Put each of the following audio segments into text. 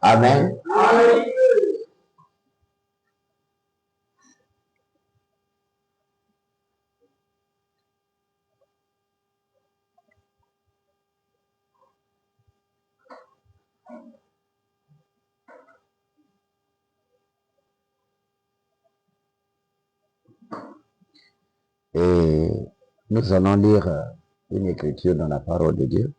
Amen. Et nous allons lire une écriture dans la parole de Dieu.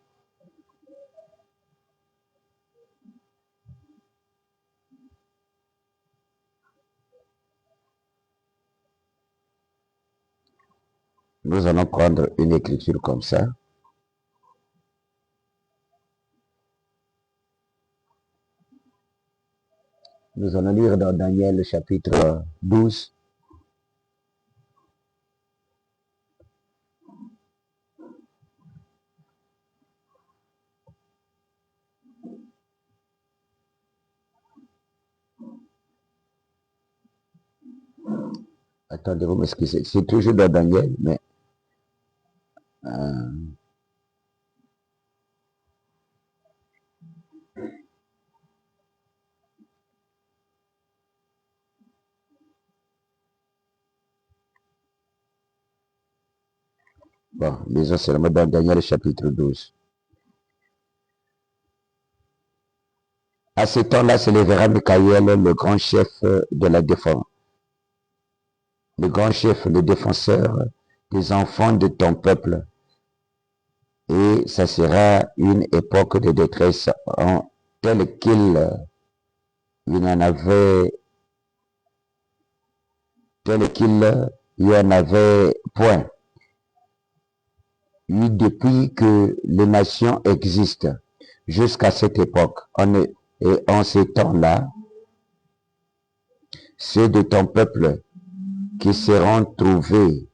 Nous allons prendre une écriture comme ça. Nous allons lire dans Daniel chapitre 12. Attendez, vous m'excusez. C'est toujours dans Daniel, mais... bon, lisons seulement dans Daniel chapitre 12. À ce temps-là, s'élèvera Michaël, le grand chef de la défense. Le grand chef, le défenseur des enfants de ton peuple. Et ça sera une époque de détresse telle qu'il y en avait point eu depuis que les nations existent jusqu'à cette époque. Et en ces temps-là, ceux de ton peuple qui seront trouvés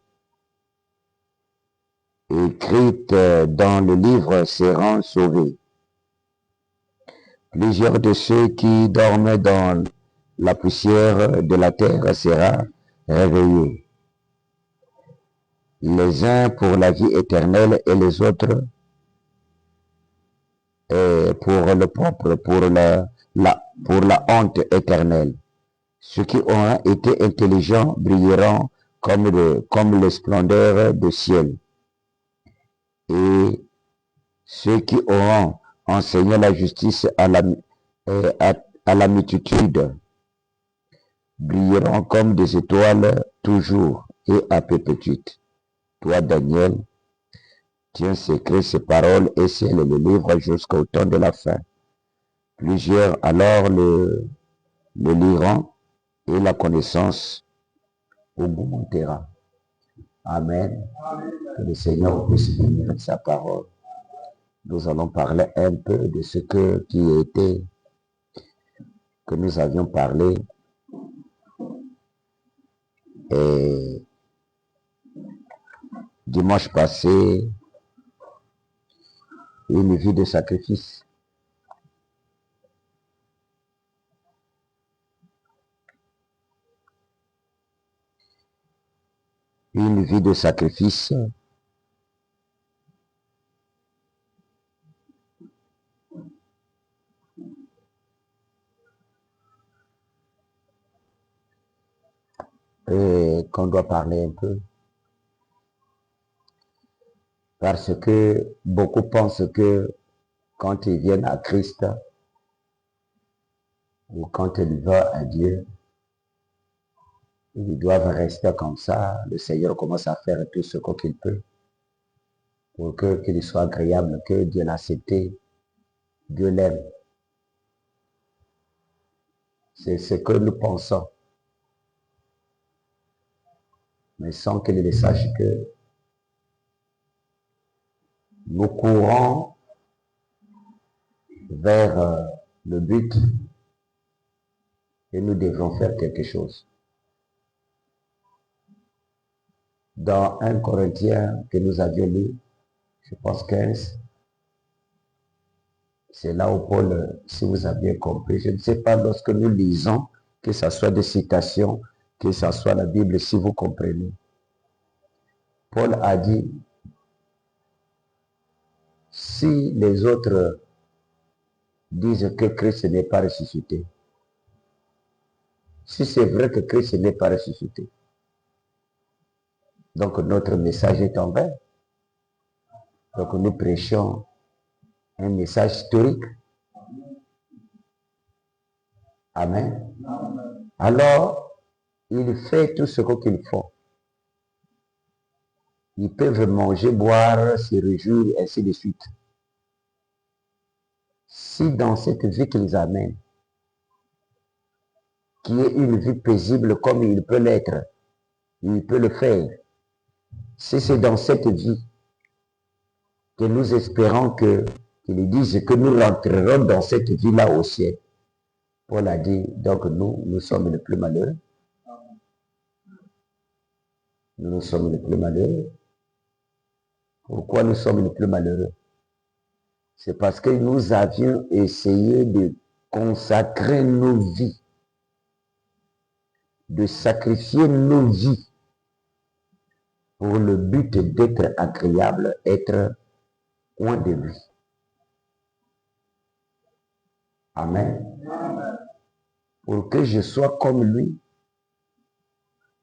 écrites dans le livre seront sauvés. Plusieurs de ceux qui dormaient dans la poussière de la terre seront réveillés. Les uns pour la vie éternelle et les autres pour le propre, pour la honte éternelle. Ceux qui auront été intelligents brilleront comme les splendeurs du ciel. Et ceux qui auront enseigné la justice à la multitude brilleront comme des étoiles toujours et à perpétuité. Toi, Daniel, tiens secret ces paroles et scelle le livre jusqu'au temps de la fin. Plusieurs alors le liront et la connaissance augmentera. Amen. Que le Seigneur puisse bénir sa parole. Nous allons parler un peu de ce que nous avions parlé. Et dimanche passé, une vie de sacrifice. Une vie de sacrifice. Et qu'on doit parler un peu. Parce que beaucoup pensent que quand ils viennent à Christ, ou quand ils vont à Dieu, ils doivent rester comme ça. Le Seigneur commence à faire tout ce qu'il peut pour qu'il soit agréable, que Dieu l'accepte, Dieu l'aime. C'est ce que nous pensons. Mais sans qu'ils le sachent que nous courons vers le but et nous devons faire quelque chose. Dans 1 Corinthiens que nous avions lu, je pense 15, c'est là où Paul, si vous avez bien compris, je ne sais pas, lorsque nous lisons, que ce soit des citations, que ce soit la Bible, si vous comprenez. Paul a dit, si les autres disent que Christ n'est pas ressuscité, si c'est vrai que Christ n'est pas ressuscité, donc notre message est en vain. Donc nous prêchons un message historique. Amen. Alors, il fait tout ce qu'il faut. Ils peuvent manger, boire, se réjouir, ainsi de suite. Si dans cette vie qu'ils amènent, qui est une vie paisible comme il peut l'être, il peut le faire. Si c'est dans cette vie que nous espérons qu'ils disent que nous rentrerons dans cette vie-là au ciel, Paul a dit, donc nous sommes les plus malheureux. Nous sommes les plus malheureux. Pourquoi nous sommes les plus malheureux? C'est parce que nous avions essayé de consacrer nos vies, de sacrifier nos vies pour le but d'être agréable, être loin de lui. Amen. Pour que je sois comme lui,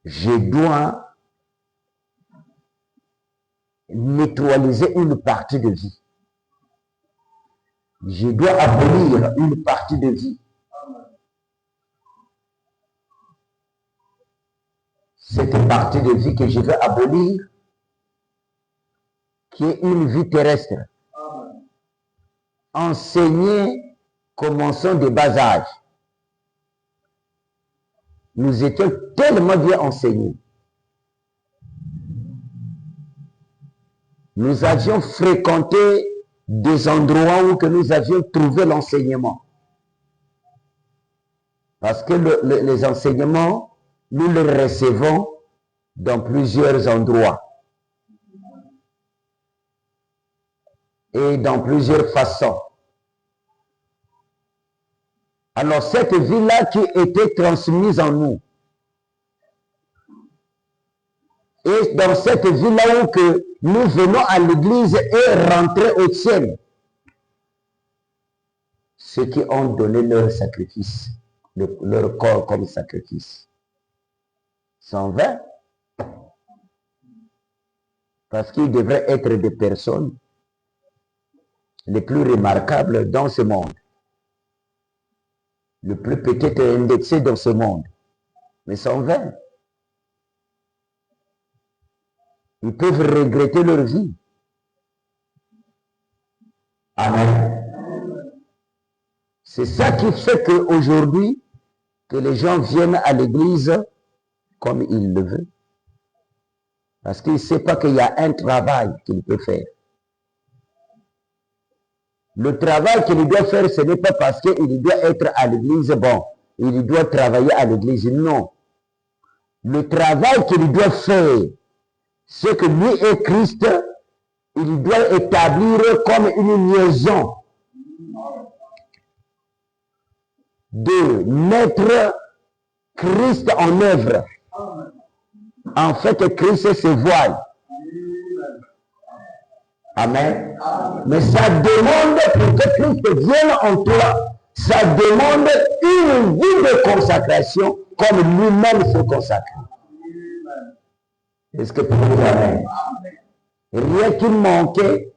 je dois neutraliser une partie de vie. Je dois abolir une partie de vie. Cette partie de vie que je veux abolir, qui est une vie terrestre. Enseigner, commençons de bas âge. Nous étions tellement bien enseignés. Nous avions fréquenté des endroits où que nous avions trouvé l'enseignement. Parce que les enseignements, nous les recevons dans plusieurs endroits. Et dans plusieurs façons. Alors cette vie-là qui était transmise en nous, et dans cette vie-là où que nous venons à l'église et rentrer au ciel, ceux qui ont donné leur sacrifice, leur corps comme sacrifice, sont vains. Parce qu'ils devraient être des personnes les plus remarquables dans ce monde. Le plus peut-être indexé dans ce monde. Mais sont vains. Ils peuvent regretter leur vie. Amen. C'est ça qui fait qu'aujourd'hui, que les gens viennent à l'église comme ils le veulent. Parce qu'ils ne savent pas qu'il y a un travail qu'il peut faire. Le travail qu'il doit faire, ce n'est pas parce qu'il doit être à l'église, bon, il doit travailler à l'église, non. Le travail qu'il doit faire, ce que lui est Christ, il doit établir comme une liaison de mettre Christ en œuvre. En fait, Christ se voile. Amen. Mais ça demande, pour que Christ vienne en toi, ça demande une vie de consacration comme lui-même se consacre. Est-ce que pour vous, amen? Rien qu'il manquait,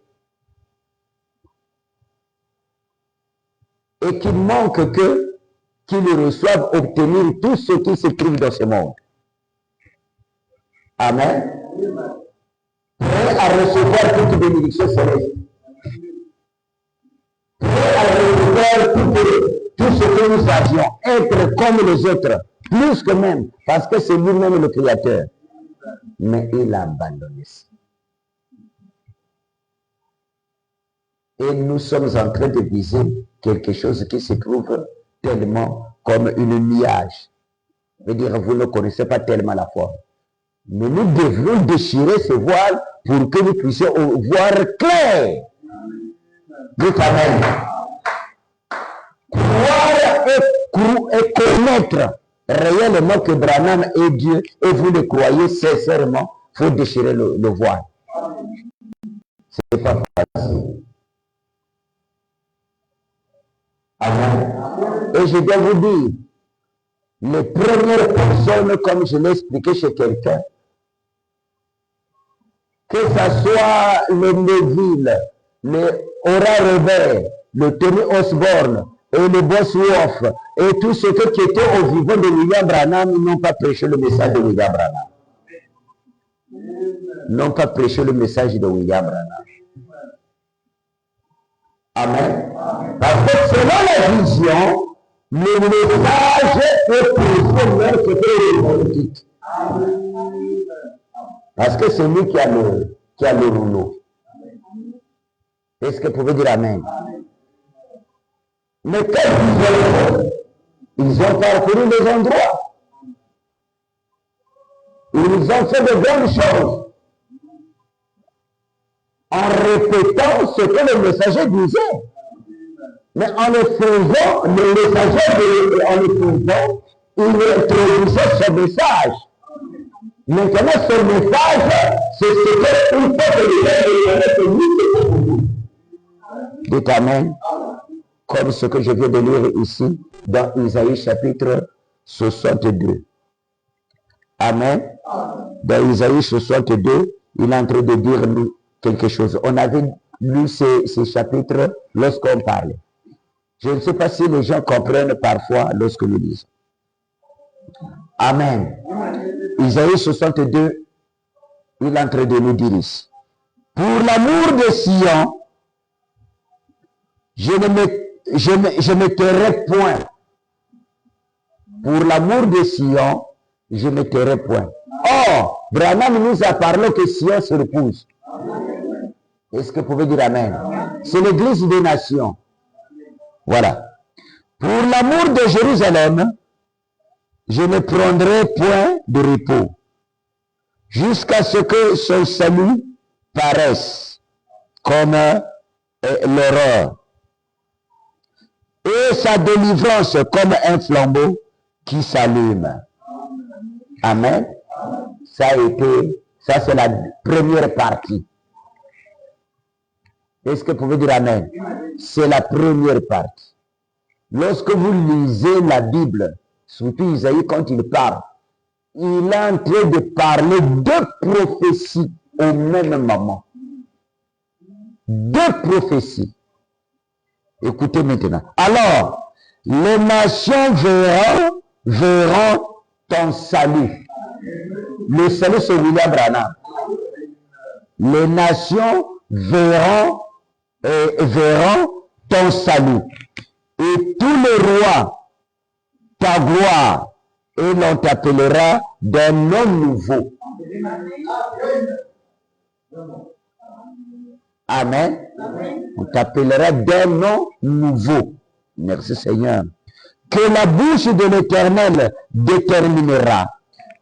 et qu'il manque que qu'il reçoive obtenir tout ce qui se trouve dans ce monde. Amen. Prêt à recevoir toute bénédiction céleste. Prêt à recevoir tout ce que nous avions, être comme les autres, plus que même, parce que c'est lui-même le Créateur. Mais il a abandonné ça. Et nous sommes en train de viser quelque chose qui se trouve tellement comme une nuage. Je veux dire, vous ne connaissez pas tellement la forme. Mais nous devons déchirer ce voile pour que nous puissions voir clair. Dites amen. Croire et connaître réellement que Branham est Dieu et vous le croyez sincèrement, il faut déchirer le voile. Ce n'est pas facile. Amen. Et je dois vous dire, les premières personnes, comme je l'ai expliqué chez quelqu'un, que ce soit le Neville, le Ora Robert, le Tony Osborne et le Bosworth et tous ceux qui étaient au vivant de William Branham, ils n'ont pas prêché le message de William Branham. N'ont pas prêché le message de William Branham. Amen. Parce que selon la vision, le message est prêché même ce que le monde dit. Parce que c'est lui qui a le rouleau. Est-ce que vous pouvez dire amen? Mais qu'est-ce qu'ils ont parcouru les endroits. Ils ont fait de bonnes choses. En répétant ce que le messager disait. Mais en le faisant, le messager, en le faisant, il introduisait ce message. Maintenant, ce message, c'est ce qu'il faut que les gens dites amen. Comme ce que je viens de lire ici, dans Isaïe chapitre 62. Amen. Dans Isaïe 62, il est en train de dire quelque chose. On avait lu ces chapitres lorsqu'on parlait. Je ne sais pas si les gens comprennent parfois lorsque nous lisons. Amen. Isaïe 62, il est en train de nous dire ici. Pour l'amour de Sion, je ne tairai point. Pour l'amour de Sion, je ne tairai point. Or, Branham nous a parlé que Sion se repousse. Est-ce que vous pouvez dire amen? C'est l'église des nations. Voilà. Pour l'amour de Jérusalem, je ne prendrai point de repos, jusqu'à ce que son salut paraisse comme l'horreur, et sa délivrance comme un flambeau qui s'allume. Amen. Ça c'est la première partie. Est-ce que vous pouvez dire amen? C'est la première partie. Lorsque vous lisez la Bible, surtout Isaïe, quand il parle, il est en train de parler de prophéties au même moment. Deux prophéties. Écoutez maintenant. Alors, les nations verront ton salut. Le salut, c'est William Branham. Les nations verront ton salut. Et tous les rois, ta gloire, et l'on t'appellera d'un nom nouveau. Amen. On t'appellera d'un nom nouveau. Merci Seigneur. Que la bouche de l'Éternel déterminera.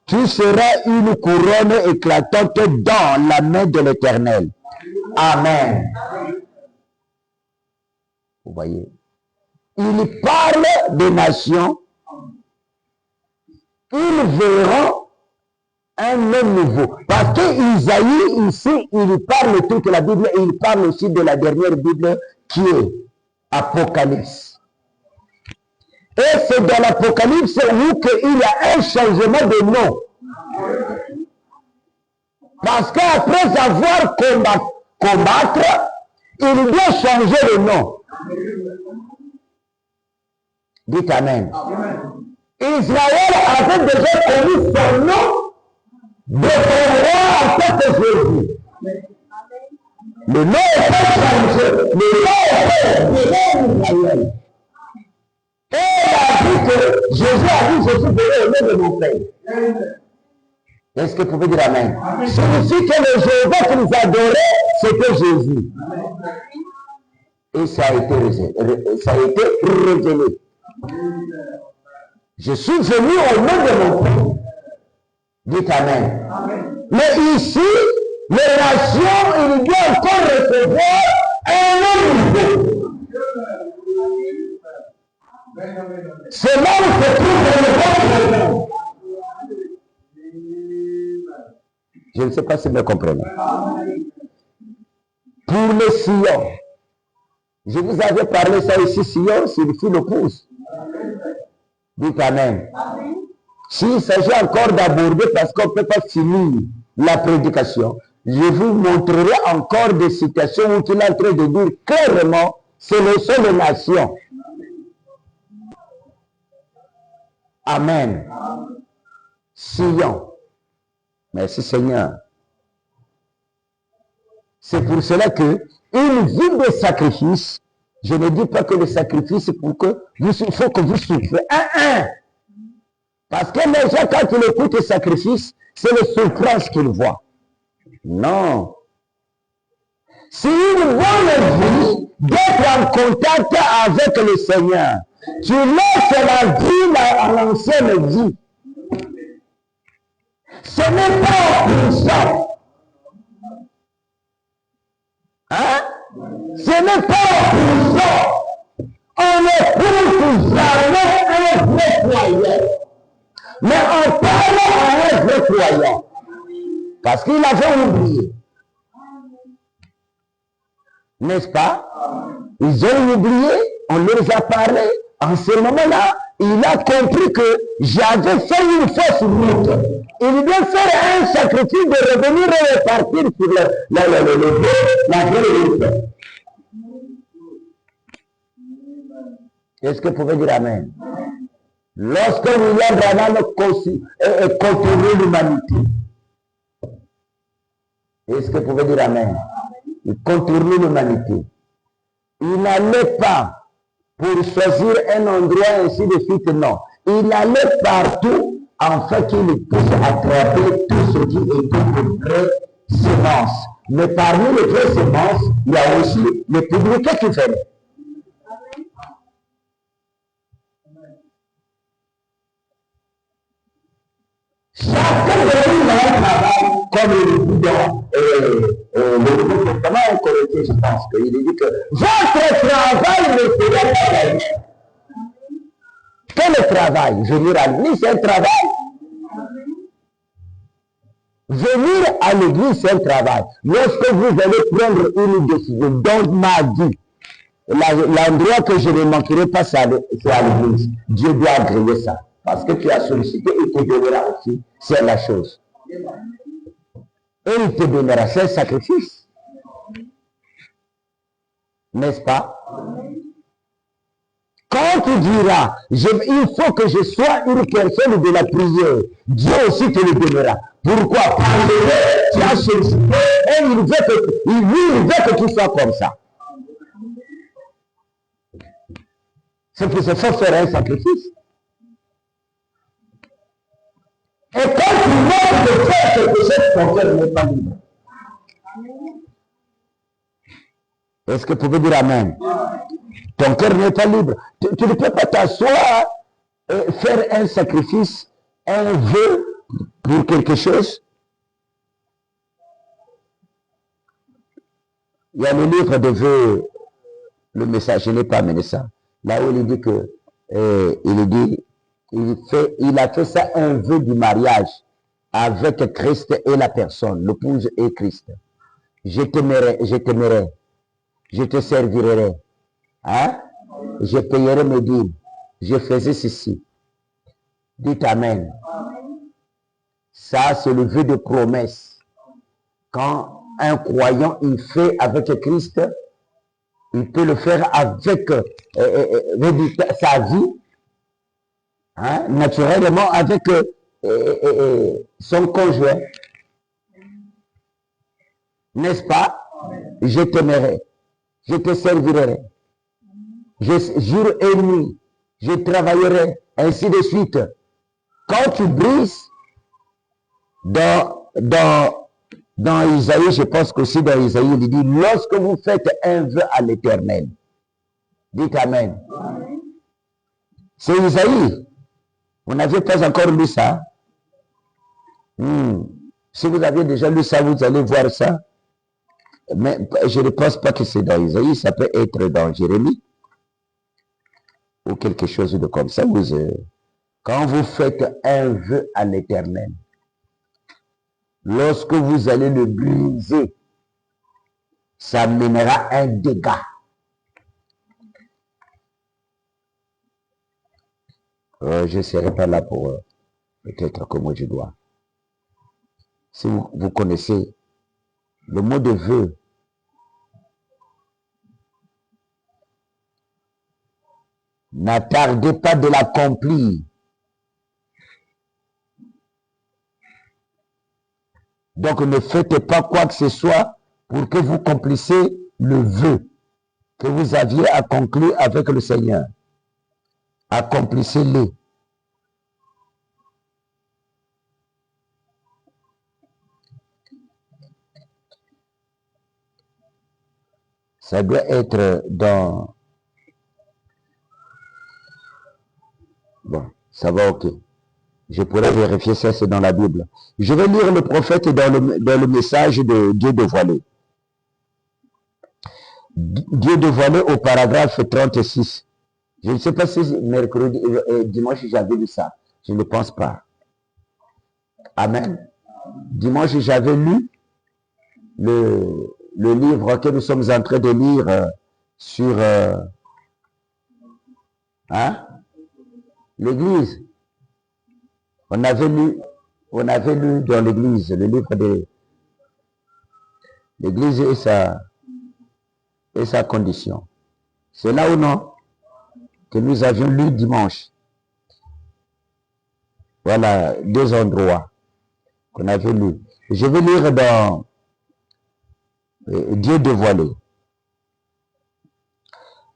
Tu seras une couronne éclatante dans la main de l'Éternel. Amen. Vous voyez, il parle des nations. Ils verront un homme nouveau. Parce que Isaïe, ici, il parle de toute la Bible et il parle aussi de la dernière Bible qui est Apocalypse. Et c'est dans l'Apocalypse où il y a un changement de nom. Parce qu'après avoir combattre, il doit changer de nom. Dites Amen. Israël avait déjà connu son nom de roi en fait de Jésus. Le nom était changé. Le nom était Israël. Et il a dit que Jésus a dit, je suis venu au nom de mon Père. Est-ce que vous pouvez dire Amen? Signifie que le Jéhovah que nous adorait, c'était Jésus. Et ça a été révélé. Je suis venu au nom de mon Père. Dites Amen. Mais ici, les nations, il doit encore recevoir un nom nouveau. C'est là où se trouve le monde. Je ne sais pas si vous me comprenez. Pour le Sion, je vous avais parlé ça ici, Sion, signifie le pouce. Dites Amen. S'il s'agit encore d'aborder, parce qu'on ne peut pas finir la prédication, je vous montrerai encore des citations où il est en train de dire clairement, c'est le seul nation. Amen. Sion. Merci Seigneur. C'est pour cela que une vie de sacrifice, je ne dis pas que le sacrifice c'est pour que il faut que vous souffrez. Parce que les gens, quand ils écoutent le sacrifice, c'est le souffrance qu'ils voient. Non. C'est une bonne vie d'être en contact avec le Seigneur. Tu laisses la vie à l'ancienne vie. Ce n'est pas puissant. Hein? Ce n'est pas puissant. On n'écoute jamais un vrai croyant. Mais on parle à un vrai croyant. Parce qu'il avait oublié. N'est-ce pas? Ils ont oublié, on leur a parlé. En ce moment-là, il a compris que j'avais fait une fausse route. Il doit faire un sacrifice de revenir et repartir sur la vraie route. Est-ce que vous pouvez dire Amen? Lorsque William Branham contournait l'humanité, est-ce que vous pouvez dire Amen? Il contournait l'humanité. Il n'allait pas pour choisir un endroit ainsi de suite, non. Il allait partout afin qu'il puisse attraper tout ce qui était de vraies semences. Mais parmi les vraies semences, il y a aussi les publics qui viennent. Chacun de nous a un travail, comme il dit dans le Nouveau Testament en Corinthiens, je pense qu'il dit que votre travail ne sera pas gagné. Quel travail? Venir à l'église, c'est un travail. Venir à l'église, c'est un travail. Lorsque vous allez prendre une décision dans ma vie, l'endroit que je ne manquerai pas, c'est à l'église. Dieu doit agréer ça. Parce que tu as sollicité, il te donnera aussi. C'est la chose. Et il te donnera, c'est un sacrifice. N'est-ce pas? Quand tu diras, il faut que je sois une personne de la prière, Dieu aussi te le donnera. Pourquoi? Parce que tu as sollicité et il veut que tu sois comme ça. C'est pour ça qu'il faut faire un sacrifice. Et quand tu manques de faire quelque chose, ton cœur n'est pas libre. Est-ce que vous pouvez dire Amen? Ton cœur n'est pas libre. Tu ne peux pas t'asseoir et faire un sacrifice, un vœu, pour quelque chose. Il y a le livre de vœux, le message, je n'ai pas amené ça. Là où il dit que, il a fait ça un vœu du mariage avec Christ et la personne, l'épouse et Christ. Je t'aimerai, je te servirai, hein? Je payerai mes dîmes, je faisais ceci. Dites Amen. Ça, c'est le vœu de promesse. Quand un croyant, il fait avec Christ, il peut le faire avec sa vie, hein, naturellement avec son conjoint. N'est-ce pas? Je t'aimerai, je te servirai, jour et nuit, je travaillerai, ainsi de suite. Quand tu brises, dans Isaïe, je pense qu'aussi dans Isaïe, il dit, lorsque vous faites un vœu à l'Éternel, dites Amen. C'est Isaïe. Vous n'avez pas encore lu ça? Si vous avez déjà lu ça, vous allez voir ça. Mais je ne pense pas que c'est dans Isaïe, ça peut être dans Jérémie ou quelque chose de comme ça. Quand vous faites un vœu à l'Éternel, lorsque vous allez le briser, ça mènera un dégât. Je ne serai pas là pour peut-être comme moi je dois. Si vous connaissez le mot de vœu, n'attardez pas de l'accomplir. Donc ne faites pas quoi que ce soit pour que vous accomplissiez le vœu que vous aviez à conclure avec le Seigneur. Accomplissez-le. Ça doit être dans... Bon, ça va, ok. Je pourrais vérifier ça, c'est dans la Bible. Je vais lire le prophète dans le message de Dieu dévoilé. Dieu dévoilé au paragraphe 36. Je ne sais pas si mercredi, dimanche, j'avais lu ça. Je ne pense pas. Amen. Dimanche, j'avais lu le livre que nous sommes en train de lire sur l'Église. On avait lu dans l'Église, le livre de l'Église et sa condition. C'est là ou non que nous avions lu dimanche. Voilà, deux endroits qu'on avait lu. Je vais lire dans Dieu dévoilé.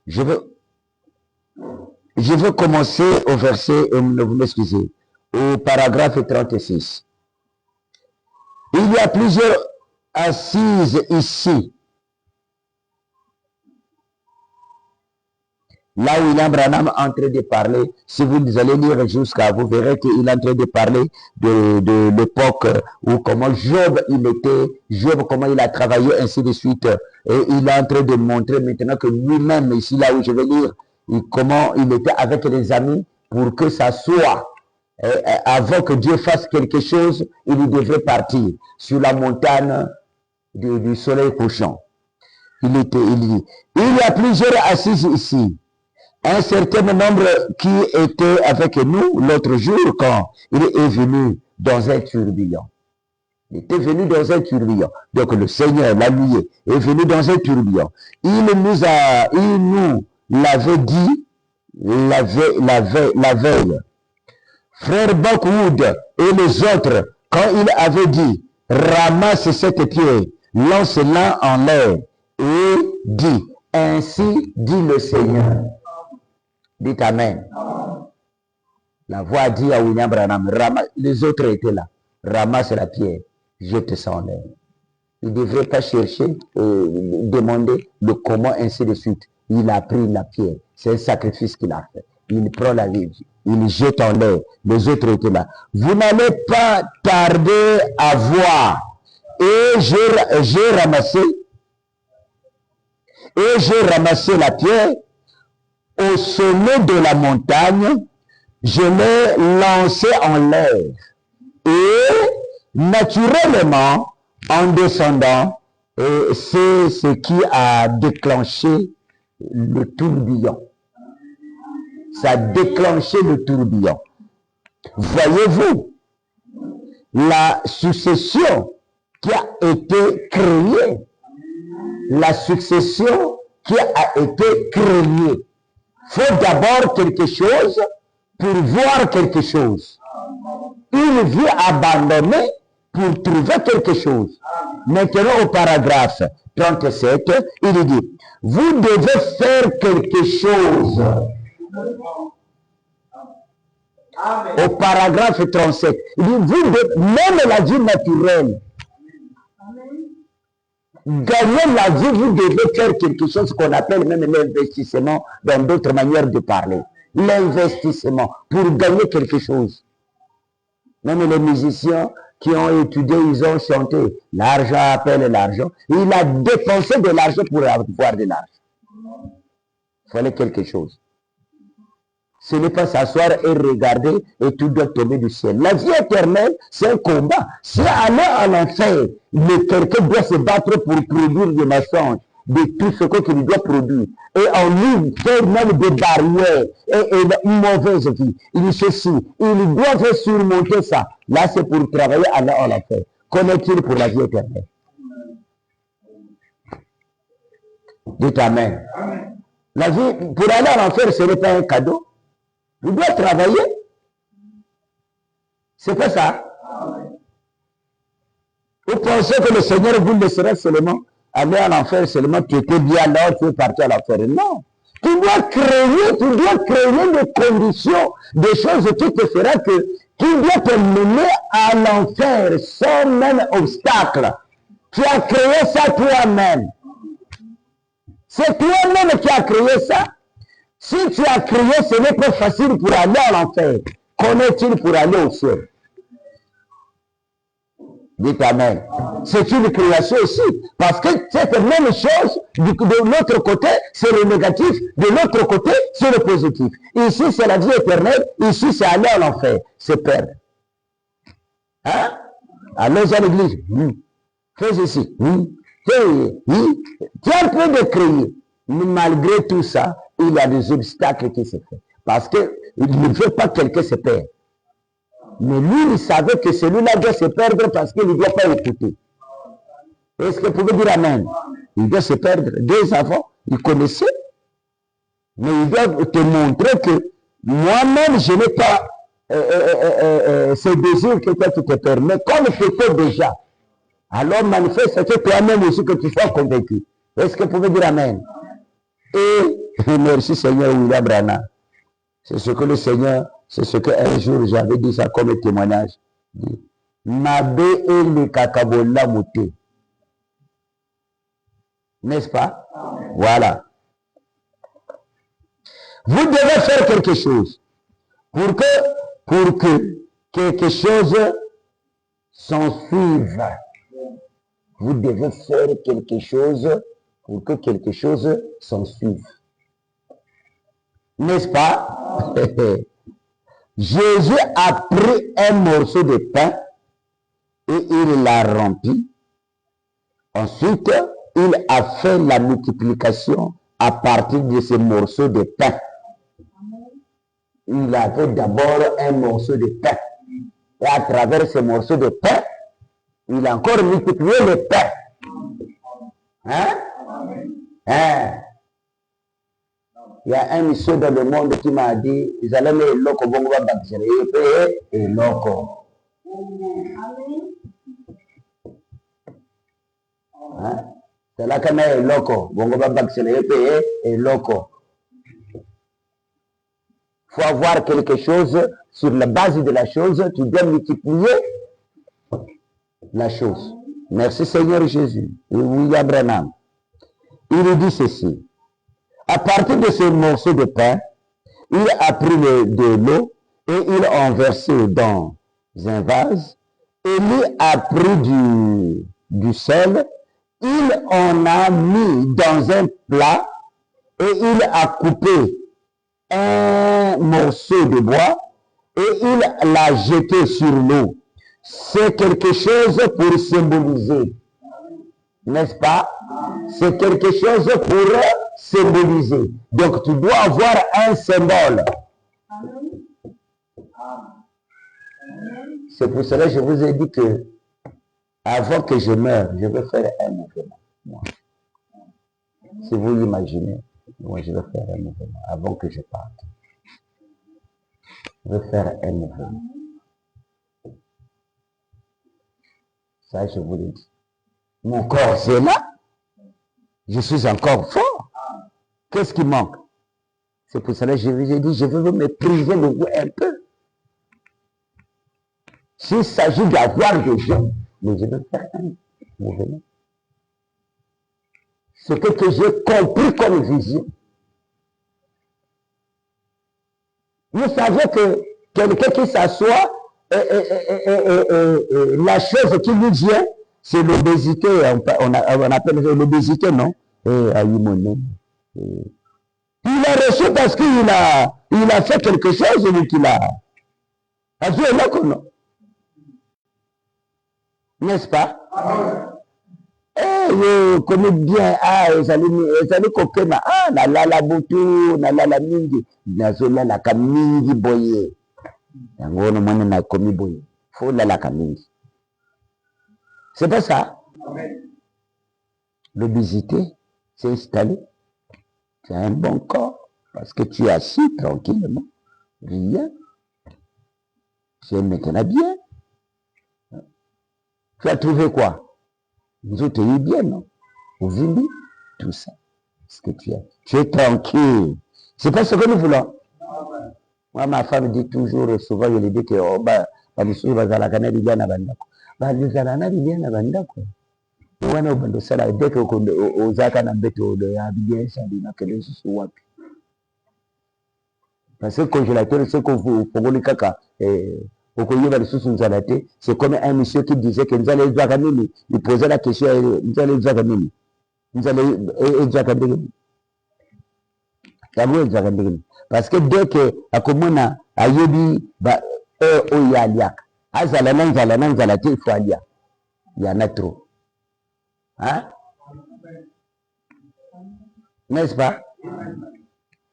Je veux commencer au verset, vous m'excusez, au paragraphe 36. Il y a plusieurs assises ici. Là où William Branham est en train de parler, si vous allez lire jusqu'à, vous verrez qu'il est en train de parler de l'époque où comment Job il était, Job comment il a travaillé, ainsi de suite. Et il est en train de montrer maintenant que lui-même, ici là où je vais lire, comment il était avec les amis pour que ça soit, avant que Dieu fasse quelque chose, il devait partir sur la montagne du soleil couchant. Il dit, il y a plusieurs assises ici. Un certain nombre qui était avec nous l'autre jour quand il est venu dans un tourbillon. Il était venu dans un tourbillon. Donc le Seigneur, la nuit, est venu dans un tourbillon. Il nous l'avait dit la veille. Frère Buckwood et les autres, quand il avait dit, ramasse cette pierre, lance-la en l'air et dit, ainsi dit le Seigneur. Dites Amen. La voix dit à William Branham, les autres étaient là. Ramasse la pierre, jette ça en l'air. Il ne devrait pas chercher, demander le comment, ainsi de suite. Il a pris la pierre. C'est un sacrifice qu'il a fait. il prend la vie, il jette en l'air. Les autres étaient là. Vous n'allez pas tarder à voir. Et j'ai ramassé la pierre au sommet de la montagne, je l'ai lancée en l'air. Et naturellement, en descendant, c'est ce qui a déclenché le tourbillon. Ça a déclenché le tourbillon. Voyez-vous, la succession qui a été créée, la succession qui a été créée. Il faut d'abord quelque chose pour voir quelque chose. Une vie abandonnée pour trouver quelque chose. Maintenant au paragraphe 37, il dit, vous devez faire quelque chose. Au paragraphe 37, il dit, même la vie naturelle, gagner la vie, vous devez faire quelque chose qu'on appelle même l'investissement, dans d'autres manières de parler. L'investissement, pour gagner quelque chose. Même les musiciens qui ont étudié, ils ont chanté. L'argent appelle l'argent. Il a dépensé de l'argent pour avoir de l'argent. Il fallait quelque chose. Ce n'est pas s'asseoir et regarder et tout doit tomber du ciel. La vie éternelle, c'est un combat. C'est aller en enfer. Quelqu'un doit se battre pour produire des mensonges, de tout ce qu'il doit produire. Et on lui fait même des barrières et une mauvaise vie. Il ceci. Il doit surmonter ça. Là, c'est pour travailler aller en enfer. Qu'en est-il pour la vie éternelle? Dites Amen. La vie, pour aller en enfer, ce n'est pas un cadeau. Vous devez travailler. C'est pas ça. Vous pensez que le Seigneur vous laissera seulement aller en enfer, seulement tu étais bien là, tu es parti à l'enfer. Non. Tu dois créer des conditions, des choses qui te feront qui doivent te mener à l'enfer sans même obstacle. Tu as créé ça toi-même. C'est toi-même qui as créé ça. Si tu as créé, ce n'est pas facile pour aller à l'enfer. Qu'en est-il pour aller au ciel? Dites Amen. C'est une création aussi. Parce que cette même chose, de l'autre côté, c'est le négatif. De l'autre côté, c'est le positif. Ici, c'est la vie éternelle. Ici, c'est aller à l'enfer. C'est perdre. Hein? Allons à l'église. Fais ceci. Tu as un peu de créer. Mais malgré tout ça, il y a des obstacles qui se font. Parce qu'il ne veut pas que quelqu'un se perde. Mais lui, il savait que celui-là doit se perdre parce qu'il ne doit pas écouter. Est-ce que vous pouvez dire Amen? Il doit se perdre. Deux avant, il connaissait. Mais il doit te montrer que moi-même, je n'ai pas ce désir que toi tu te permets, comme tu fais déjà. Alors manifeste que toi-même aussi que tu sois convaincu. Est-ce que vous pouvez dire Amen? Et merci Seigneur William Branham. C'est ce que le Seigneur, c'est ce qu'un jour j'avais dit ça comme témoignage. Mabe et le kakabola mouté. N'est-ce pas? Voilà. Vous devez faire quelque chose pour que quelque chose s'en suive. Vous devez faire quelque chose pour que quelque chose s'en suive. N'est-ce pas? Jésus a pris un morceau de pain et il l'a rempli. Ensuite, il a fait la multiplication à partir de ce morceau de pain. Il avait d'abord un morceau de pain. Et à travers ce morceau de pain, il a encore multiplié le pain. Hein? Hein? Il y a un monsieur dans le monde qui m'a dit, ils allaient me loco bongo bakisere et loco. Hein? C'est là qu'on est loco, bongo bakisere et loco. Il faut avoir quelque chose, sur la base de la chose, tu dois multiplier la chose. Merci Seigneur Jésus. Et William Branham. Il dit ceci. À partir de ce morceau de pain, Il a pris de l'eau et il a versé dans un vase. Élie a pris du sel, il en a mis dans un plat et il a coupé un morceau de bois et il l'a jeté sur l'eau. C'est quelque chose pour symboliser, n'est-ce pas? C'est quelque chose pour symboliser. Donc tu dois avoir un symbole. C'est pour cela que je vous ai dit que avant que je meure, je vais faire un mouvement. Moi. Si vous l'imaginez, moi je vais faire un mouvement avant que je parte. Je vais faire un mouvement. Ça, je vous l'ai dit. Mon corps, c'est là. Je suis encore fort. Qu'est-ce qui manque? C'est pour cela que je vous ai dit, je veux me priver de vous un peu. S'il s'agit d'avoir des gens, mais je vais faire un mouvement. Ce que j'ai compris comme vision. Vous savez que quelqu'un qui s'assoit, la chose qui lui vient, c'est l'obésité. On appelle l'obésité, non? Il a reçu parce qu'il a fait quelque chose, lui, qu'il a. N'est-ce pas? Je connais bien, ils allaient copier, la boutou, la mingi, la kamingi boye. Yangono mwana na komi boye. Faut la kamingi. C'est pas ça. L'obésité s'est installée. Tu as un bon corps parce que tu es assis tranquillement. Rien. Tu es maintenant bien. Tu as trouvé quoi? Nous autres, tu es bien, non? Aujourd'hui, tout ça. Ce que tu es. Tu es tranquille. C'est pas ce que nous voulons. Moi, ma femme dit toujours, souvent, je lui dis que, oh, nous sommes dans la canne de Diana Bandako. Nous sommes dans Diana Bandako. Wana ubando sala dès que ozaka na beto de bien ça dit na kele susu wapi. Parce que congélateur c'est qu'on vous pogoli kaka okoyeba lisusu nzala te, c'est comme un monsieur qui disait que nzala ezaka nini, il posait la question nzala ezaka nini. Nzala ezaka nini. Yango ezaka nini. Parce que dès que akomona ayebi ba oyaliaka azala nzala te il faut alia. Il y en a trop. Hein? N'est-ce pas?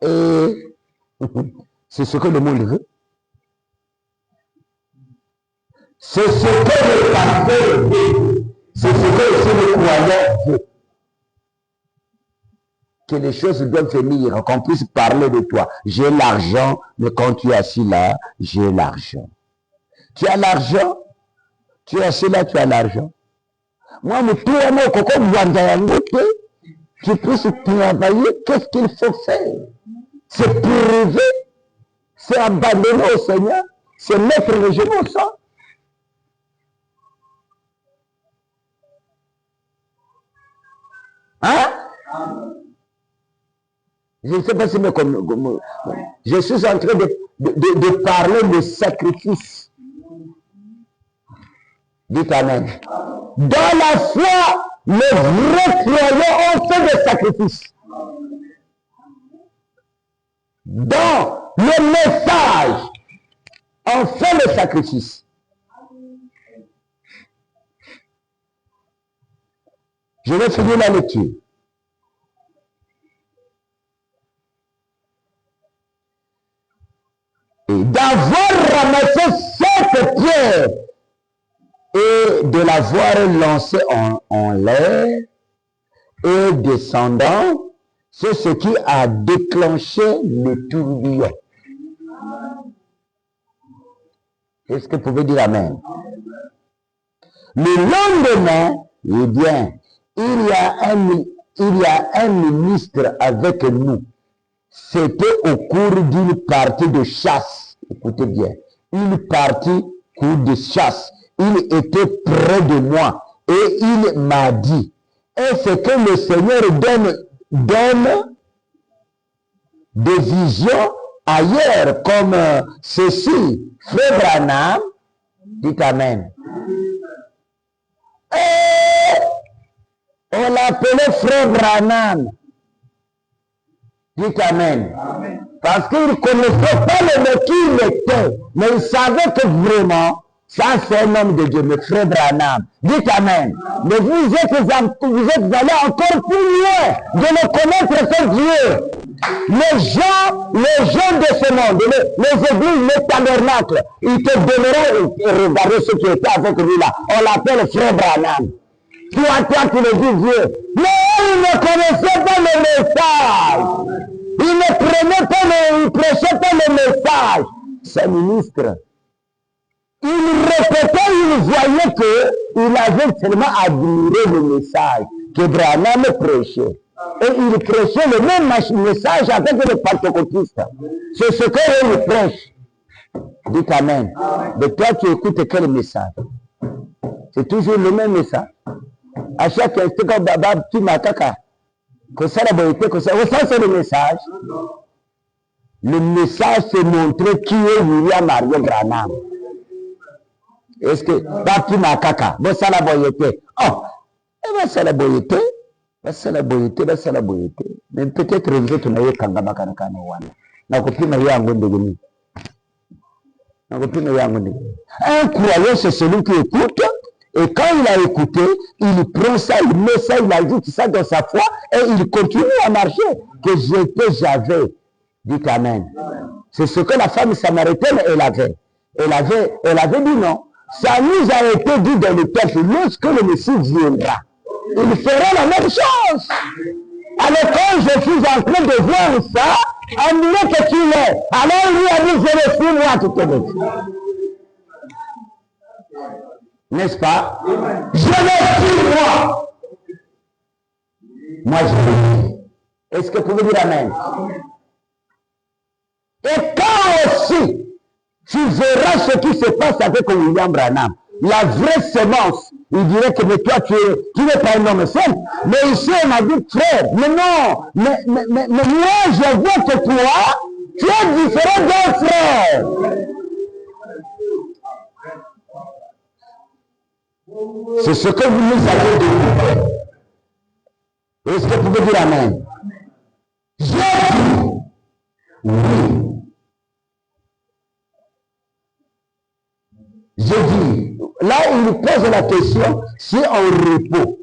Et c'est ce que le monde veut. C'est ce que le pasteur veut. C'est ce que aussi le croyant veut. Que les choses doivent venir, qu'on puisse parler de toi. J'ai l'argent, mais quand tu es assis là, j'ai l'argent. Tu as l'argent? Tu es assis là, tu as l'argent. Moi, tu puisses travailler, qu'est-ce qu'il faut faire? C'est priver, c'est abandonner au Seigneur, c'est mettre le genou au sol. Hein? Je ne sais pas si je suis en train de parler de sacrifice. Dites Amen. Dans la foi, les vrais croyants ont fait des sacrifices. Dans le message, on fait le sacrifice. Je vais finir la lecture. Et d'avoir ramassé cette pierre et de l'avoir lancée en l'air et descendant, c'est ce qui a déclenché le tourbillon. Est-ce que vous pouvez dire Amen? Le lendemain, eh bien, il y a un ministre avec nous. C'était au cours d'une partie de chasse. Écoutez bien, une partie cours de chasse. Il était près de moi et il m'a dit, est-ce que le Seigneur donne des visions ailleurs comme ceci, Frère Branham, dites Amen. Et on l'appelait Frère Branham. Dites Amen. Parce qu'il ne connaissait pas le mot qui il était, mais il savait que vraiment, ça c'est un homme de Dieu, mais Frère Branham. Dites Amen. Mais vous êtes allés encore plus loin de le connaître ce Dieu. Les gens de ce monde, les églises, les tabernacles, ils te donneront, regardez ceux qui étaient avec lui là, on l'appelle Frère Branham. Toi, tu le dis Dieu. Mais il ne connaissait pas le message. Il ne prenait pas il prêchait pas le message. C'est ministre. Il répétait, il voyait qu'il avait seulement admiré le message que Branham prêchait. Et il prêchait le même message avec les pentecôtistes. C'est ce qu'il prêche. Dites Amen. Mais toi, tu écoutes quel message? C'est toujours le même message. À chaque instant, quand Baba, tu m'attaques, que ça, la beauté, que ça, c'est le message. Le message, c'est montrer qui est William Marion Branham. Est-ce que, tu m'attaques, ça, la beauté. Oh, c'est la beauté. C'est la beauté, c'est la beauté. Mais peut-être vous êtes un croyant, c'est celui qui écoute. Et quand il a écouté, il prend ça, il met ça, il ajoute ça dans sa foi et il continue à marcher. Que j'avais. Dites Amen. C'est ce que la femme samaritaine, elle avait dit non. Ça nous a été dit dans le texte, lorsque le Messie viendra, il fera la même chose. Alors quand je suis en train de voir ça, on dirait que tu l'es. Alors il lui a dit, je le suis moi, tu te dis. N'est-ce pas? Je le suis moi. Moi je le suis. Est-ce que vous pouvez dire Amen? Et quand aussi, tu verras ce qui se passe avec William Branham, la vraie semence, il dirait que mais toi, tu n'es pas un homme simple. Mais ici, on m'a dit, frère, mais non, mais moi, je vois que toi, tu es différent d'un frère. C'est ce que vous nous avez dit. Est-ce que vous pouvez dire Amen? J'ai dit, oui. J'ai dit, là il pose la question, si en repos,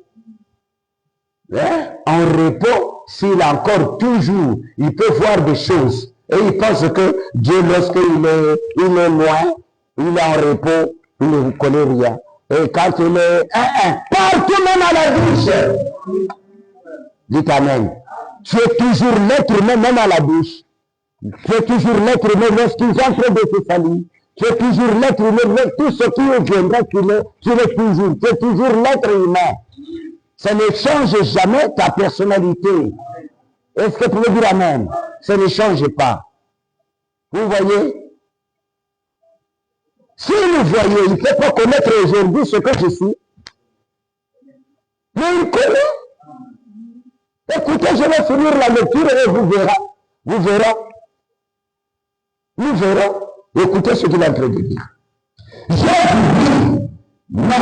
en repos, s'il a encore toujours, il peut voir des choses. Et il pense que Dieu, lorsqu'il est loin, il est en repos, il ne connaît rien. Et quand il est partout même à la douche, dites Amen. Tu es toujours l'être humain même à la douche. Tu es toujours l'être humain lorsqu'ils entrent de se salir. Tu es toujours l'être humain, tout ce qui viendra, tu es toujours l'être humain. Ça ne change jamais ta personnalité. Est-ce que tu veux dire Amen? Ça ne change pas. Vous voyez? Si vous voyez, il ne peut pas connaître aujourd'hui ce que je suis. Mais il connaît. Écoutez, je vais finir la lecture et vous verrez. Vous verrez. Nous verrons. Écoutez ce qu'il est en train de dire. J'ai dit, mais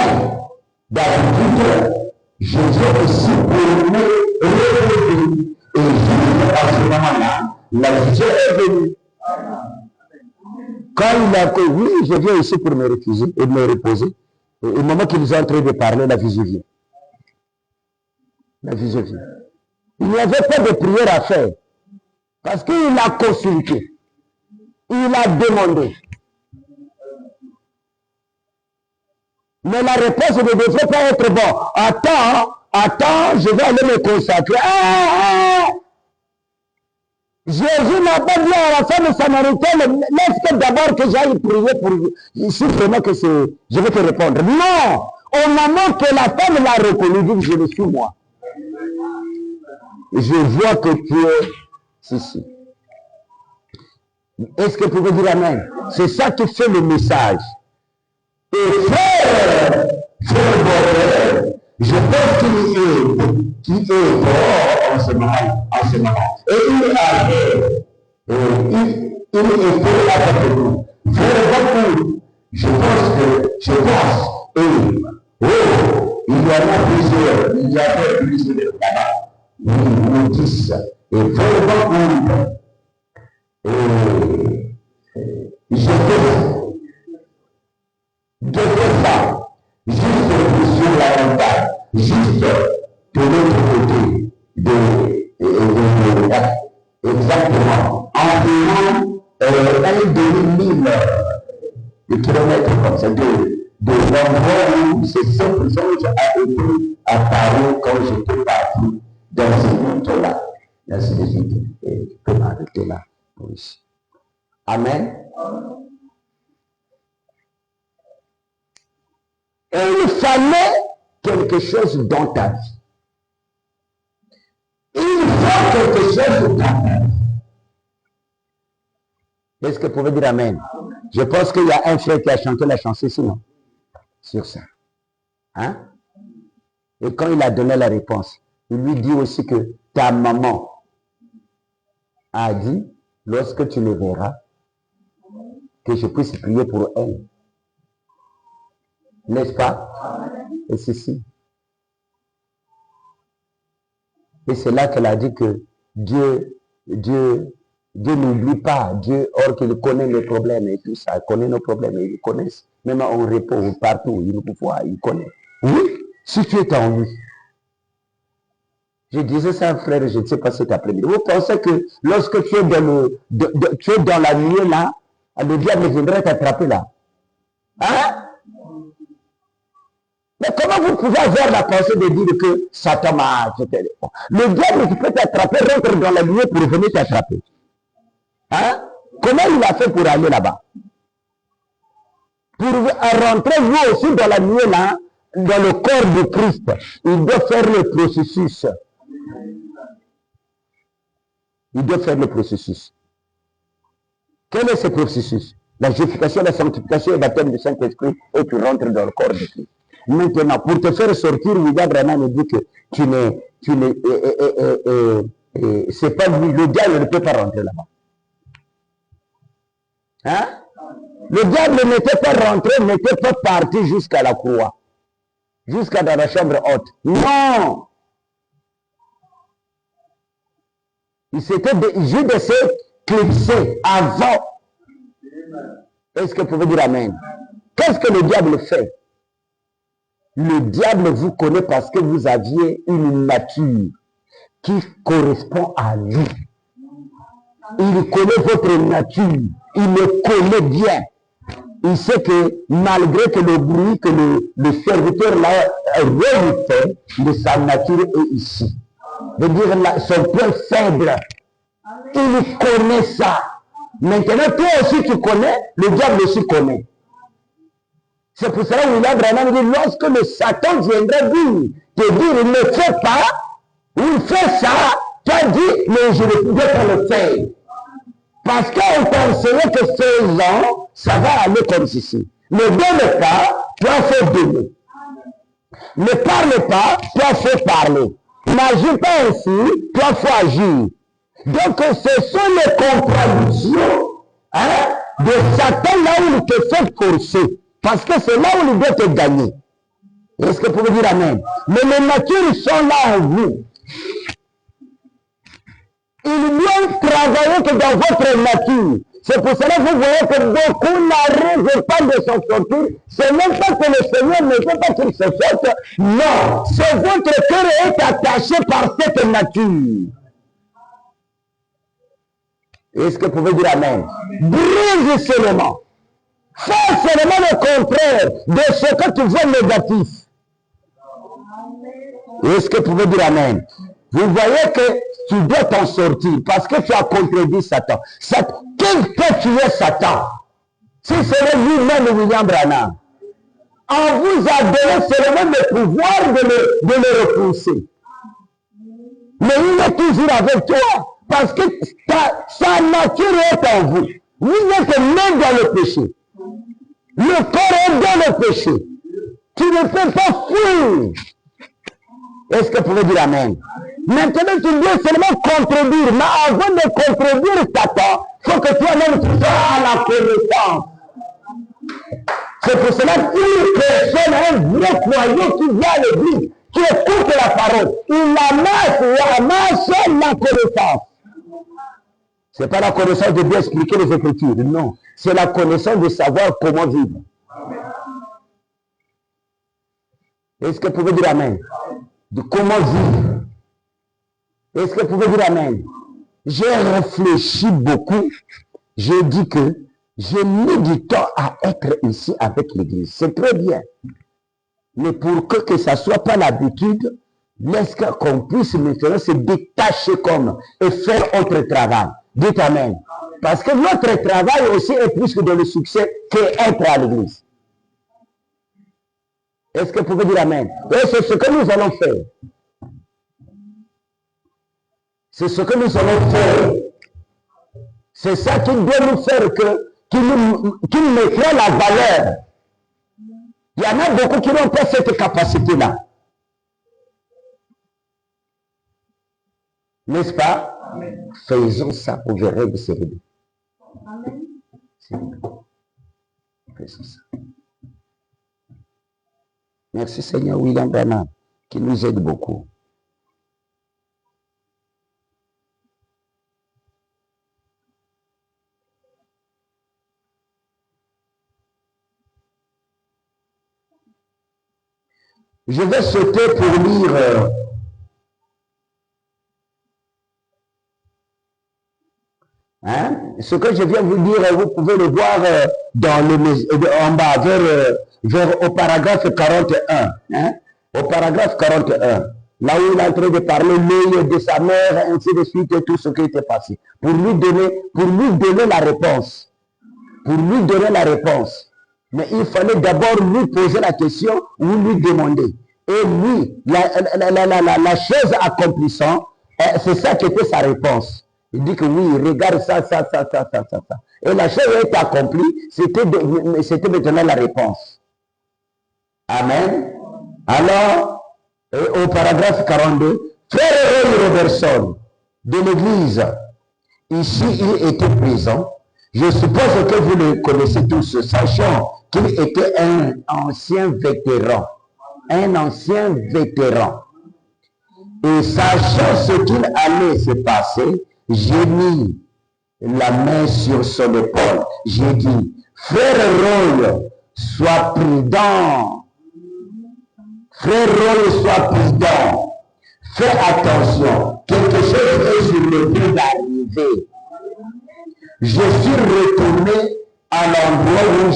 d'habitude, je vais aussi pour me relever. Et à ce moment-là, la vision est venue. Quand il a dit, oui, je viens ici pour me refuser et me reposer. Et au moment qu'ils sont en train de parler, la vision vient. La vision vient. Il n'y avait pas de prière à faire. Parce qu'il a consulté. Il a demandé. Mais la réponse ne devrait pas être bon. Attends, je vais aller me consacrer. Jésus n'a pas dit à la femme samaritaine, laisse d'abord que j'aille prier pour vous. Ici, vraiment que c'est, je vais te répondre. Non! Au moment que la femme l'a reconnu, dit, je le suis moi. Je vois que tu es ici. Est-ce que vous pouvez dire Amen? C'est ça qui fait le message. Et frère, je pense qu'il est mort en ce moment. Et il il est avec nous. Vraiment, je pense, et il y en a plusieurs, il y avait plusieurs là-bas, nous disent, et vraiment, je fais deux fois, juste sur la montagne, juste de l'autre côté de lac, exactement, environ un demi-mille de kilomètres comme ça, de l'endroit où ces cinq anges a été apparu quand j'étais parti dans ce monde-là. Ainsi de suite, et je peux m'arrêter là pour ici. Amen. Et il fallait quelque chose dans ta vie. Il faut quelque chose dans ta vie. Est-ce que vous pouvez dire Amen? Je pense qu'il y a un frère qui a chanté la chanson ici, non? Sur ça. Hein? Et quand il a donné la réponse, il lui dit aussi que ta maman a dit, lorsque tu le verras, que je puisse prier pour elle. N'est-ce pas? Et c'est ici. Et c'est là qu'elle a dit que Dieu n'oublie pas. Dieu, or qu'il connaît les problèmes et tout ça, il connaît nos problèmes, et il connaît. Même on répond partout, il nous voit, il connaît. Oui, si tu es en lui. Je disais ça, frère, je ne sais pas cet après-midi. Vous pensez que lorsque tu es tu es dans la nuit là, le diable viendrait t'attraper là. Hein? Mais comment vous pouvez avoir la pensée de dire que Satan m'a... Le diable qui peut t'attraper rentre dans la nuit pour venir t'attraper. Hein? Comment il a fait pour aller là-bas? Pour rentrer lui aussi dans la nuit là, dans le corps de Christ, il doit faire le processus. Il doit faire le processus. Quel est ce processus? La justification, la sanctification et le baptême du Saint-Esprit, et tu rentres dans le corps de Christ. Maintenant, pour te faire sortir, William Branham dit que c'est pas lui, le diable ne peut pas rentrer là-bas. Hein? Le diable n'était pas rentré, n'était pas parti jusqu'à la croix, jusqu'à dans la chambre haute. Non! Il s'était juste clipsé avant. Est-ce que vous pouvez dire Amen? Qu'est-ce que le diable fait? Le diable vous connaît parce que vous aviez une nature qui correspond à lui. Il connaît votre nature. Il le connaît bien. Il sait que malgré que le bruit que le serviteur là fait, de sa nature est ici. De dire son point faible. Il connaît ça. Maintenant, toi aussi tu connais, le diable aussi connaît. C'est pour cela que William Branham dit, lorsque le Satan viendra dire, te dire, il ne fait pas, ou il fait ça, toi dis, mais je ne pouvais pas le faire. Parce qu'on t'a enseigné que faisant, ça va aller comme ceci. Ne donne pas, toi faut donner. Ne parle pas, toi faut parler. N'agis pas ainsi, toi faut agir. Donc ce sont les contradictions de Satan là où il te fait forcer. Parce que c'est là où il doit te gagner. Est-ce que vous pouvez dire Amen? Mais les natures sont là en vous. Ils viennent travailler que dans votre nature. C'est pour cela que vous voyez que beaucoup n'arrivent pas de s'en sortir. C'est même pas que le Seigneur ne veut pas qu'ils se sortent. Non, c'est votre cœur est attaché par cette nature. Est-ce que vous pouvez dire Amen? Brise seulement. Fais seulement le contraire de ce que tu vois négatif. Est-ce que vous pouvez dire Amen? Vous voyez que tu dois t'en sortir parce que tu as contredit Satan. Quel peut tuer Satan? Si c'est lui-même William Branham. On vous a donné seulement le pouvoir de le repousser. Mais il est toujours avec toi parce que sa nature est en vous. Vous êtes même dans le péché. Le corps est dans le péché. Tu ne peux pas fuir. Est-ce que vous pouvez dire Amen? Maintenant, tu dois seulement contredire. Mais avant de contredire Satan, il faut que toi-même tu sois à la connaissance. C'est pour cela qu'une personne, un vrai croyant qui vient à l'église, qui écoute la parole, il amasse la connaissance. Ce n'est pas la connaissance de bien expliquer les Écritures, non. C'est la connaissance de savoir comment vivre. Est-ce que vous pouvez dire Amen? De comment vivre. Est-ce que vous pouvez dire Amen? J'ai réfléchi beaucoup. J'ai dit que j'ai mis du temps à être ici avec l'Église. C'est très bien. Mais pour que ça ne soit pas l'habitude, laisse qu'on puisse maintenant se détacher comme et faire autre travail. Dites Amen. Parce que notre travail aussi est plus que dans le succès qu'être à l'Église. Est-ce que vous pouvez dire Amen? Et c'est ce que nous allons faire. C'est ce que nous allons faire. C'est ça qui doit nous faire qui nous mettra la valeur. Il y en a beaucoup qui n'ont pas cette capacité-là. N'est-ce pas? Amen. Faisons ça, vous verrez de se réveiller. Amen. Faisons ça. Merci Seigneur William Branham, qui nous aide beaucoup. Je vais sauter pour lire ce que je viens vous dire, vous pouvez le voir en bas, au paragraphe 41. Au paragraphe 41. Là où il est en train de parler l'œil de sa mère, ainsi de suite, et tout ce qui était passé. Pour lui donner la réponse. Pour lui donner la réponse. Mais il fallait d'abord lui poser la question ou lui demander. Et lui, la chose accomplissant, c'est ça qui était sa réponse. Il dit que oui, regarde ça. Et la chose a été accomplie, c'était maintenant la réponse. Amen. Alors, au paragraphe 42, Frère Roy Robertson de l'Église, ici il était présent. Je suppose que vous le connaissez tous, sachant qu'il était un ancien vétéran. Un ancien vétéran. Et sachant ce qu'il allait se passer, j'ai mis la main sur son épaule. J'ai dit, Frère Roy, sois prudent. Frère Roy, sois prudent. Fais attention. Quelque chose est sur le point d'arriver. Je suis retourné à l'endroit où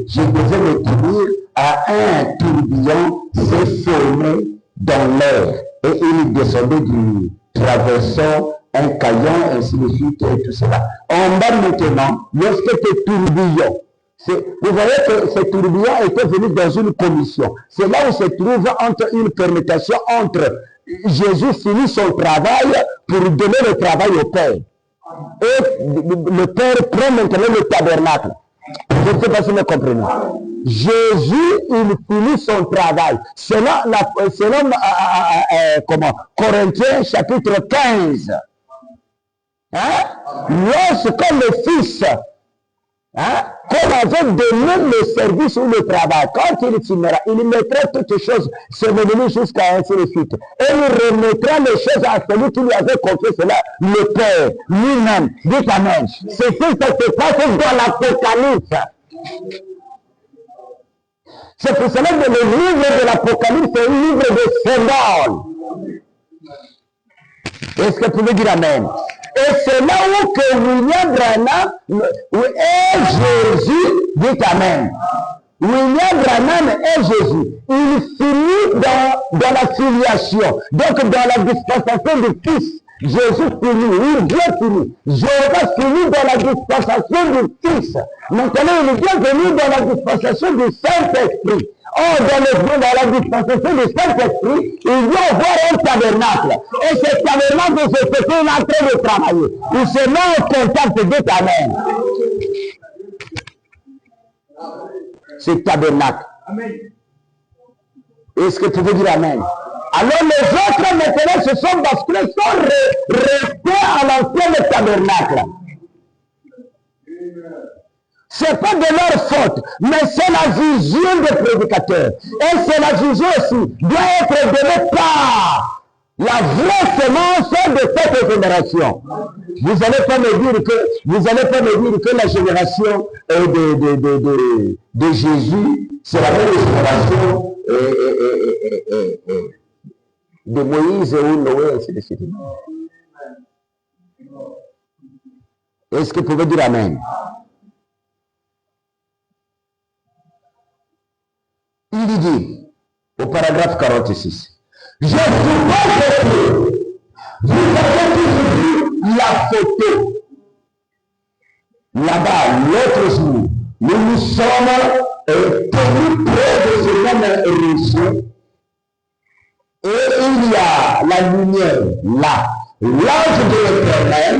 je devais me tenir, à un tourbillon s'est formé dans l'air. Et il descendait du traversant un caillon, ainsi de suite, et tout cela. En bas maintenant, lorsque ce tourbillon, vous voyez que ce tourbillon était venu dans une commission. C'est là où se trouve une permutation entre Jésus finit son travail pour donner le travail au Père. Et le Père prend maintenant le tabernacle. Je ne sais pas si vous comprenez. Jésus, il finit son travail. Selon Corinthiens chapitre 15. Lorsque le Fils, qu'on avait donné le service ou le travail, quand il finira, il mettra toutes choses, c'est devenu jusqu'à ainsi de suite. Et il remettra les choses à celui qui lui avait confié cela, le Père, lui-même. Dites Amen. C'est ce qui se passe dans l'Apocalypse. C'est pour cela que le livre de l'Apocalypse est un livre de symboles. Est-ce que vous pouvez dire Amen? Et c'est là où que William Branham et Jésus, dites Amen. William Branham et Jésus, il finit dans la filiation, donc dans la dispensation du Fils. Jésus finit, oui, Dieu finit. Jéhovah finit dans la dispensation du Fils. Maintenant, il est bien venu dans la dispensation du Saint-Esprit. Or, dans la dispensation du Saint-Esprit, il doit avoir un tabernacle. Et ce tabernacle, c'est ce qu'il est en train de travailler. Il se met en contact de Amen. C'est tabernacle. Est-ce que tu veux dire Amen? Alors les autres maintenant se sont basculés sont restés à l'ancien tabernacle. Ce n'est pas de leur faute, mais c'est la vision des prédicateurs. Et c'est la vision aussi doit être donnée par la vraie semence de cette génération. Vous n'allez pas me dire que la génération de Jésus, c'est la même génération de Moïse ou Noé, ainsi de suite. Est-ce que vous pouvez dire Amen? Il dit, au paragraphe 46, je suppose que vous avez toujours vu la photo. Là-bas, l'autre jour, nous nous sommes tenus près de ce même région. Et il y a la lumière là. L'ange de l'Éternel,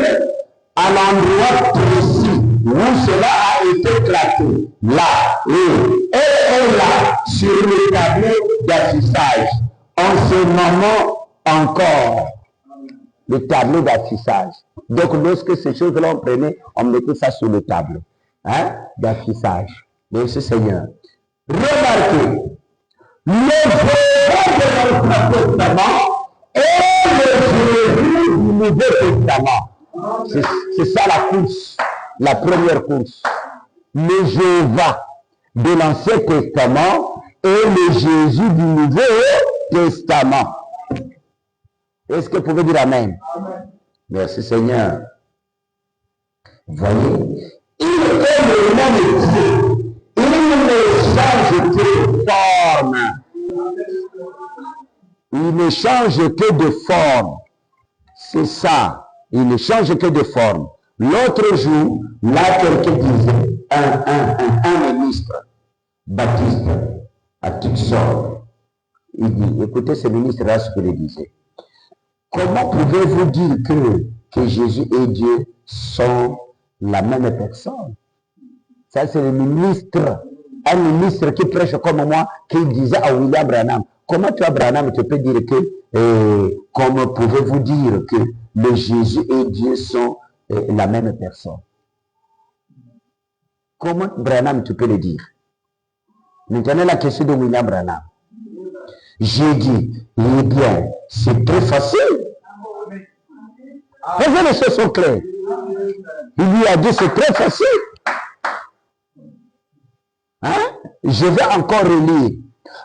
à l'endroit précis où cela a été claqué, là, et elle est là, sur le tableau d'affichage, en ce moment encore, le tableau d'affichage. Donc, lorsque ces choses-là, on prenait, on mettait ça sur le tableau d'affichage. Merci Seigneur. Remarquez, le Jésus de l'Ancien Testament et le Jésus du Nouveau Testament. C'est ça la course, la première course. Le Jéhovah de l'Ancien Testament et le Jésus du Nouveau Testament. Est-ce que vous pouvez dire Amen? Amen. Merci Seigneur. Voyez, il est le même Dieu. Il ne change que de forme. Il ne change que de forme. C'est ça. Il ne change que de forme. L'autre jour, là, quelqu'un disait, un ministre, Baptiste, à Tucson, il dit, écoutez ce ministre-là, ce qu'il disait. Comment pouvez-vous dire que Jésus et Dieu sont la même personne? Ça, c'est le ministre, un ministre qui prêche comme moi, qui disait à William Branham, comment toi, Branham, tu peux dire que, comment pouvez-vous dire que le Jésus et Dieu sont la même personne? Comment, Branham, tu peux le dire? Maintenant, la question de William Branham. J'ai dit, eh bien, c'est très facile. Faisons les choses sont claires. Il lui a dit, c'est très facile. Hein? Je vais encore relire.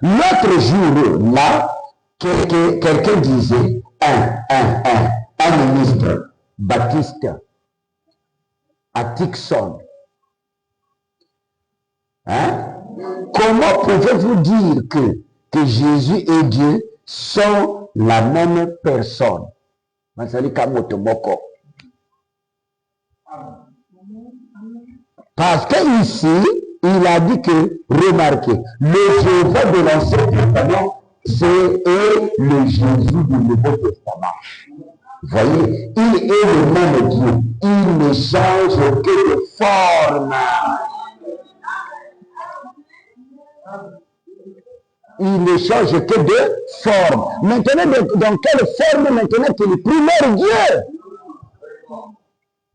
L'autre jour, là, quelqu'un disait, un ministre, Baptiste, à Tucson. Hein? Comment pouvez-vous dire que Jésus et Dieu sont la même personne? Parce que ici, il a dit que, remarquez, le Jéhovah de l'Ancien Testament, c'est le Jésus du Nouveau Testament. Voyez, il est le même Dieu. Il ne change que de forme. Il ne change que de forme. Maintenant, dans quelle forme maintenant qu'il est primaire Dieu?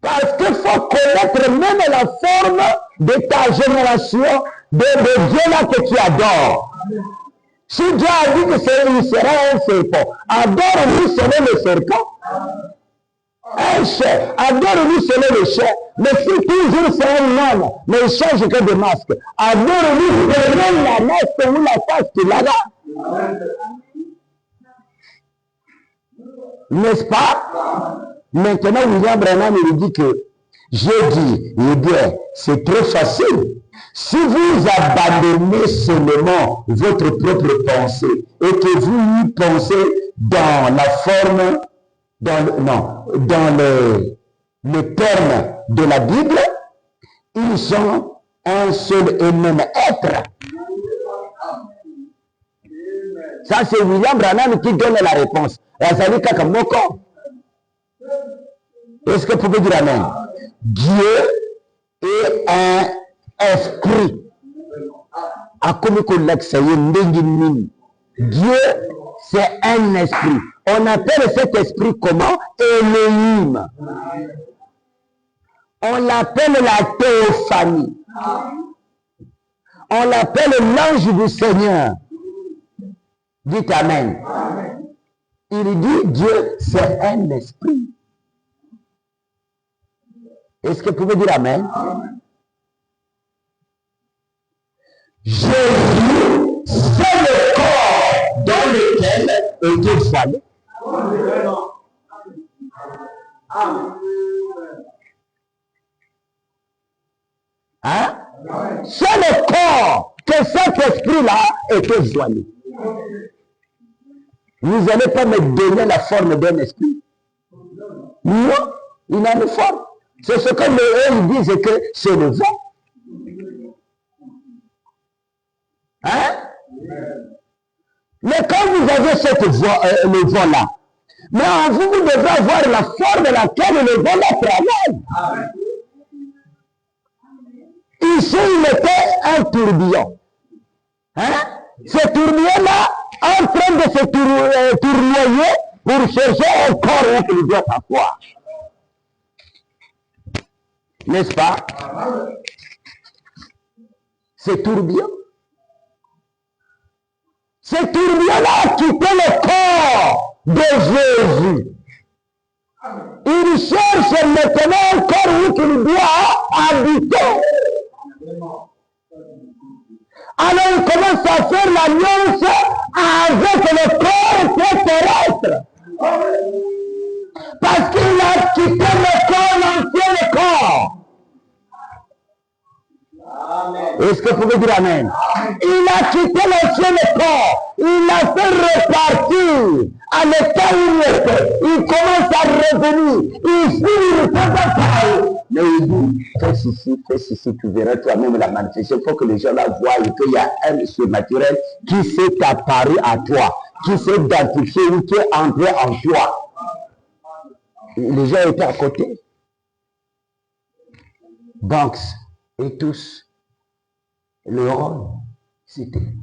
Parce qu'il faut connaître même la forme de ta génération, de Dieu là que tu adores. Si Dieu a dit que il sera un serpent, adore-lui selon le serpent. Un chef, adore-lui selon le chef. Mais si toujours c'est un homme, mais il change que de masque, adore-lui selon la masque ou la face qu'il a là. N'est-ce pas? Maintenant, William Branham il dit que j'ai dit, eh bien, c'est très facile. Si vous abandonnez seulement votre propre pensée et que vous y pensez dans la forme, dans le terme de la Bible, ils sont un seul et même être. Ça, c'est William Branham qui donne la réponse. Est-ce que vous pouvez dire Amen? Dieu est un esprit. Dieu, c'est un esprit. On appelle cet esprit comment? Elohim. On l'appelle la théophanie. On l'appelle l'ange du Seigneur. Dites Amen. Il dit Dieu, c'est un esprit. Est-ce que vous pouvez dire Amen? Jésus, c'est le corps dans lequel était voilé. Hein? C'est le corps que cet esprit-là était voilé. Vous n'allez pas me donner la forme d'un esprit. Non, il a une forme. C'est ce que eux disent que c'est le vent. Hein? Mais quand vous avez cette voix, le vent-là, mais en vous, vous devez avoir la forme dans laquelle le vent-là travaille. Ici, il était un tourbillon. Hein? Ce tourbillon-là, en train de se tournoyer pour chercher un corps où il doit s'asseoir. N'est-ce pas? Ce tourbillon. Ce tourbillon-là a quitté le corps de Jésus. Il cherche maintenant un corps où il doit habiter. Alors il commence à faire l'alliance avec le corps terrestre. Parce qu'il a quitté le corps, l'ancien corps. Est-ce que vous pouvez dire Amen? Il a quitté l'ancien corps. Il a fait repartir à l'état où il était. Il commence à revenir. Ici, il ne peut pas parler. Mais il dit, fais ceci, tu verras toi-même la manifestation. Il faut que les gens la voient et qu'il y a un surnaturel qui s'est apparu à toi, qui s'est identifié ou qui est entré en toi. Les gens étaient à côté. Banks et tous. Le rôle, c'était.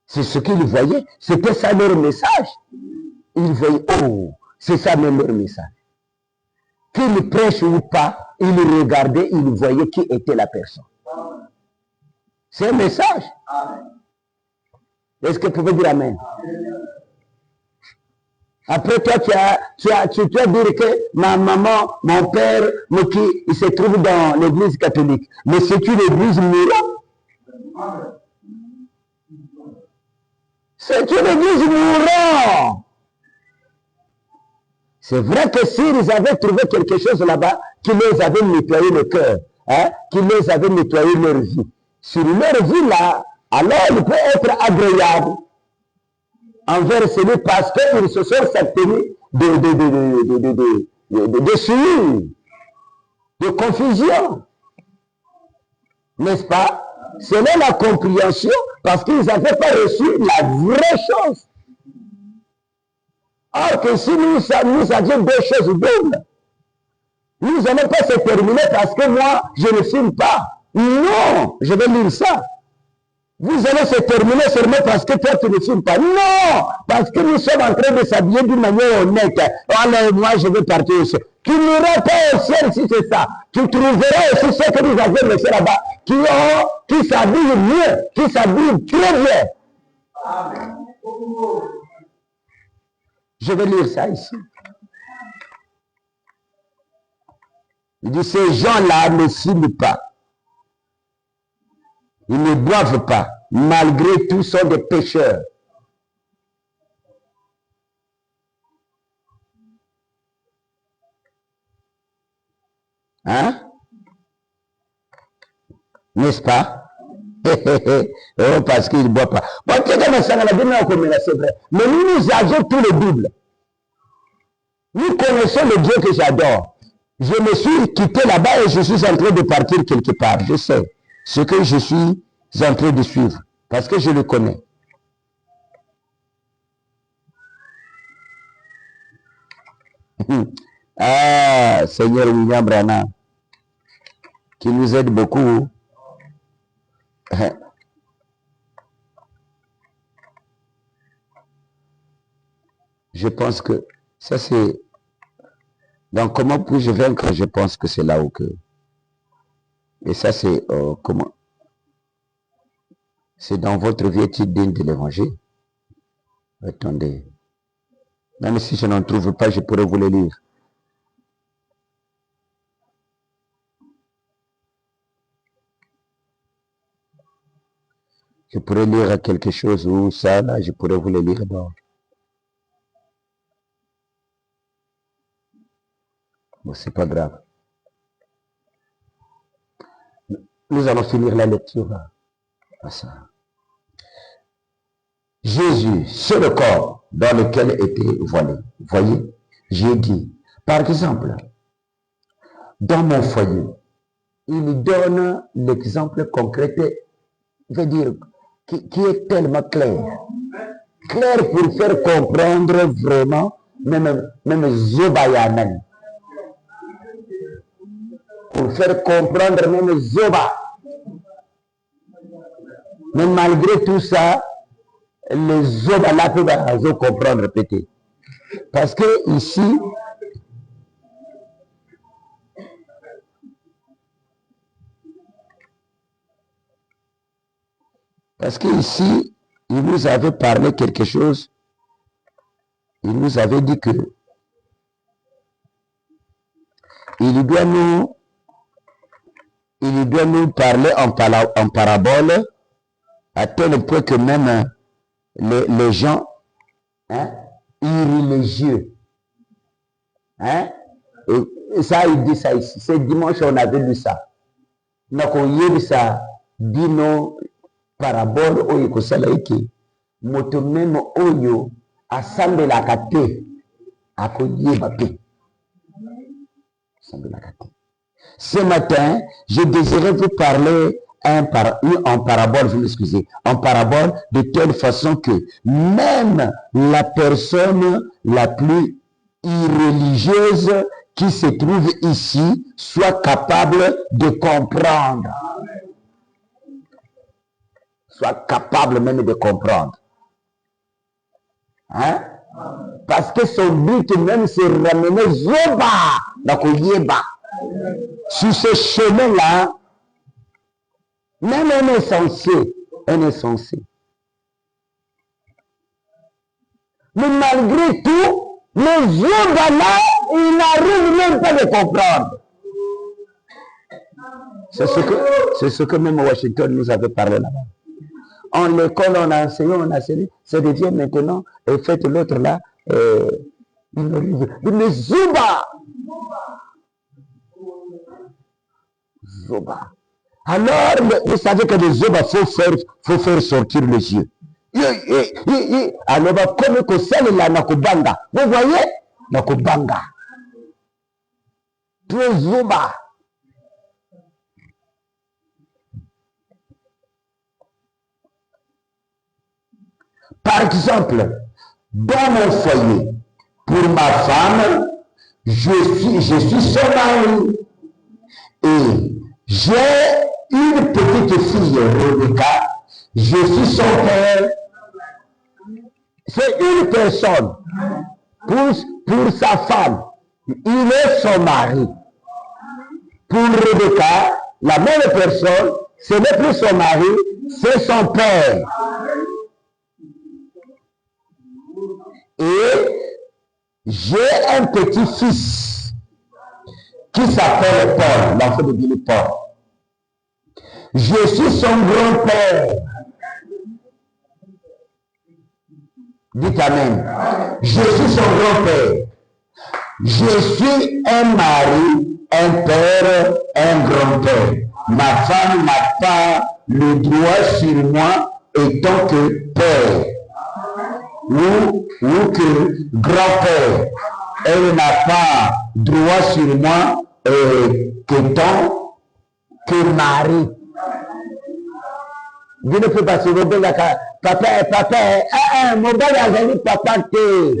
C'est ce qu'ils voyaient. C'était ça leur message. Ils voyaient, oh, c'est ça même leur message. Qu'ils prêchent ou pas, ils regardaient, ils voyaient qui était la personne. C'est un message. Est-ce que vous pouvez dire Amen? Après toi, tu vas dire que ma maman, mon père, il se trouve dans l'église catholique. Mais c'est une église mourante. C'est une église mourante. C'est vrai que s'ils avaient trouvé quelque chose là-bas qui les avait nettoyé le cœur, hein, qui les avait nettoyé leur vie, sur leur vie là, alors il peut être agréable envers celui parce qu'ils se sont abstenus de suivre, de confusion. N'est-ce pas? Selon la compréhension, parce qu'ils n'avaient pas reçu la vraie chose. Or que si nous avions deux choses doubles, nous n'allons pas se terminer parce que moi, je ne filme pas. Non, je vais lire ça. Vous allez se terminer seulement parce que toi, tu ne filmes pas. Non, parce que nous sommes en train de s'habiller d'une manière honnête. Alors, moi, je vais partir aussi. Tu n'iras pas au ciel si c'est ça. Tu trouveras aussi ce que nous avons laissé là-bas, qui s'habillent mieux, qui s'habillent très bien. Amen. Je vais lire ça ici. Il dit, ces gens-là ne filment pas. Ils ne boivent pas. Malgré tout, sont des pécheurs. Hein? N'est-ce pas? Oh, parce qu'ils ne boivent pas. Bon, c'est vrai. Mais nous avons tout le double. Nous connaissons le Dieu que j'adore. Je me suis quitté là-bas et je suis en train de partir quelque part. Je sais ce que je suis en train de suivre. Parce que je le connais. Ah, Seigneur William Branham, qui nous aide beaucoup. Je pense que ça c'est... Donc comment puis-je vaincre? Je pense que c'est là où que... Et ça c'est comment? C'est dans votre vie étude digne de l'évangile. Attendez. Même si je n'en trouve pas, je pourrais vous le lire. Je pourrais lire quelque chose où ça, là, je pourrais vous le lire dans... Bon, c'est pas grave. Nous allons finir la lecture à ça. Jésus, c'est le corps dans lequel était voilé. Voyez, j'ai dit, par exemple, dans mon foyer, il donne l'exemple concret, je veux dire, qui est tellement clair. Clair pour faire comprendre vraiment, même Zobayamen. Pour faire comprendre même Zoba. Mais malgré tout ça, les Zoba là peuvent comprendre peut-être. Parce que ici, il nous avait parlé quelque chose. Il nous avait dit que il doit nous parler en parabole à tel point que même les gens irréligieux, et ça il dit ça ici. C'est dimanche on avait lu ça. Donc on y a vu ça, dit nos paraboles oyo kosala eke moto même oyo asambelaka te akoyeba pe. Ce matin, je désirais vous parler en parabole, vous m'excusez, en parabole de telle façon que même la personne la plus irreligieuse qui se trouve ici soit capable de comprendre. Soit capable même de comprendre. Hein? Parce que son but même c'est ramener Zoba, donc Yeba. Sur ce chemin-là, même un insensé. Mais malgré tout, les Zoba là, ils n'arrivent même pas de comprendre. C'est ce que même Washington nous avait parlé là-bas. En l'école, on a enseigné, ça devient maintenant, et faites l'autre là, le Zoba. Zoba. Alors, vous savez que le Zoba, faut faire sortir les yeux. Alors, comme que celle là, Nakobanga. Vous voyez? Nakobanga. Tout Zoba. Par exemple, dans mon foyer, pour ma femme, je suis son mari. Et j'ai une petite fille, Rebecca, je suis son père. C'est une personne. Pour sa femme, il est son mari. Pour Rebecca, la même personne, ce n'est plus son mari, c'est son père. Et j'ai un petit-fils qui s'appelle Paul, l'enfant de Billy Paul. Je suis son grand-père. Dites Amen. Je suis son grand-père. Je suis un mari, un père, un grand-père. Ma femme n'a pas le droit sur moi étant que père. Ou que grand-père. Elle n'a pas droit sur moi qu'étant que mari. Je ne peux pas se rebeller papa, mon bal azali papa te.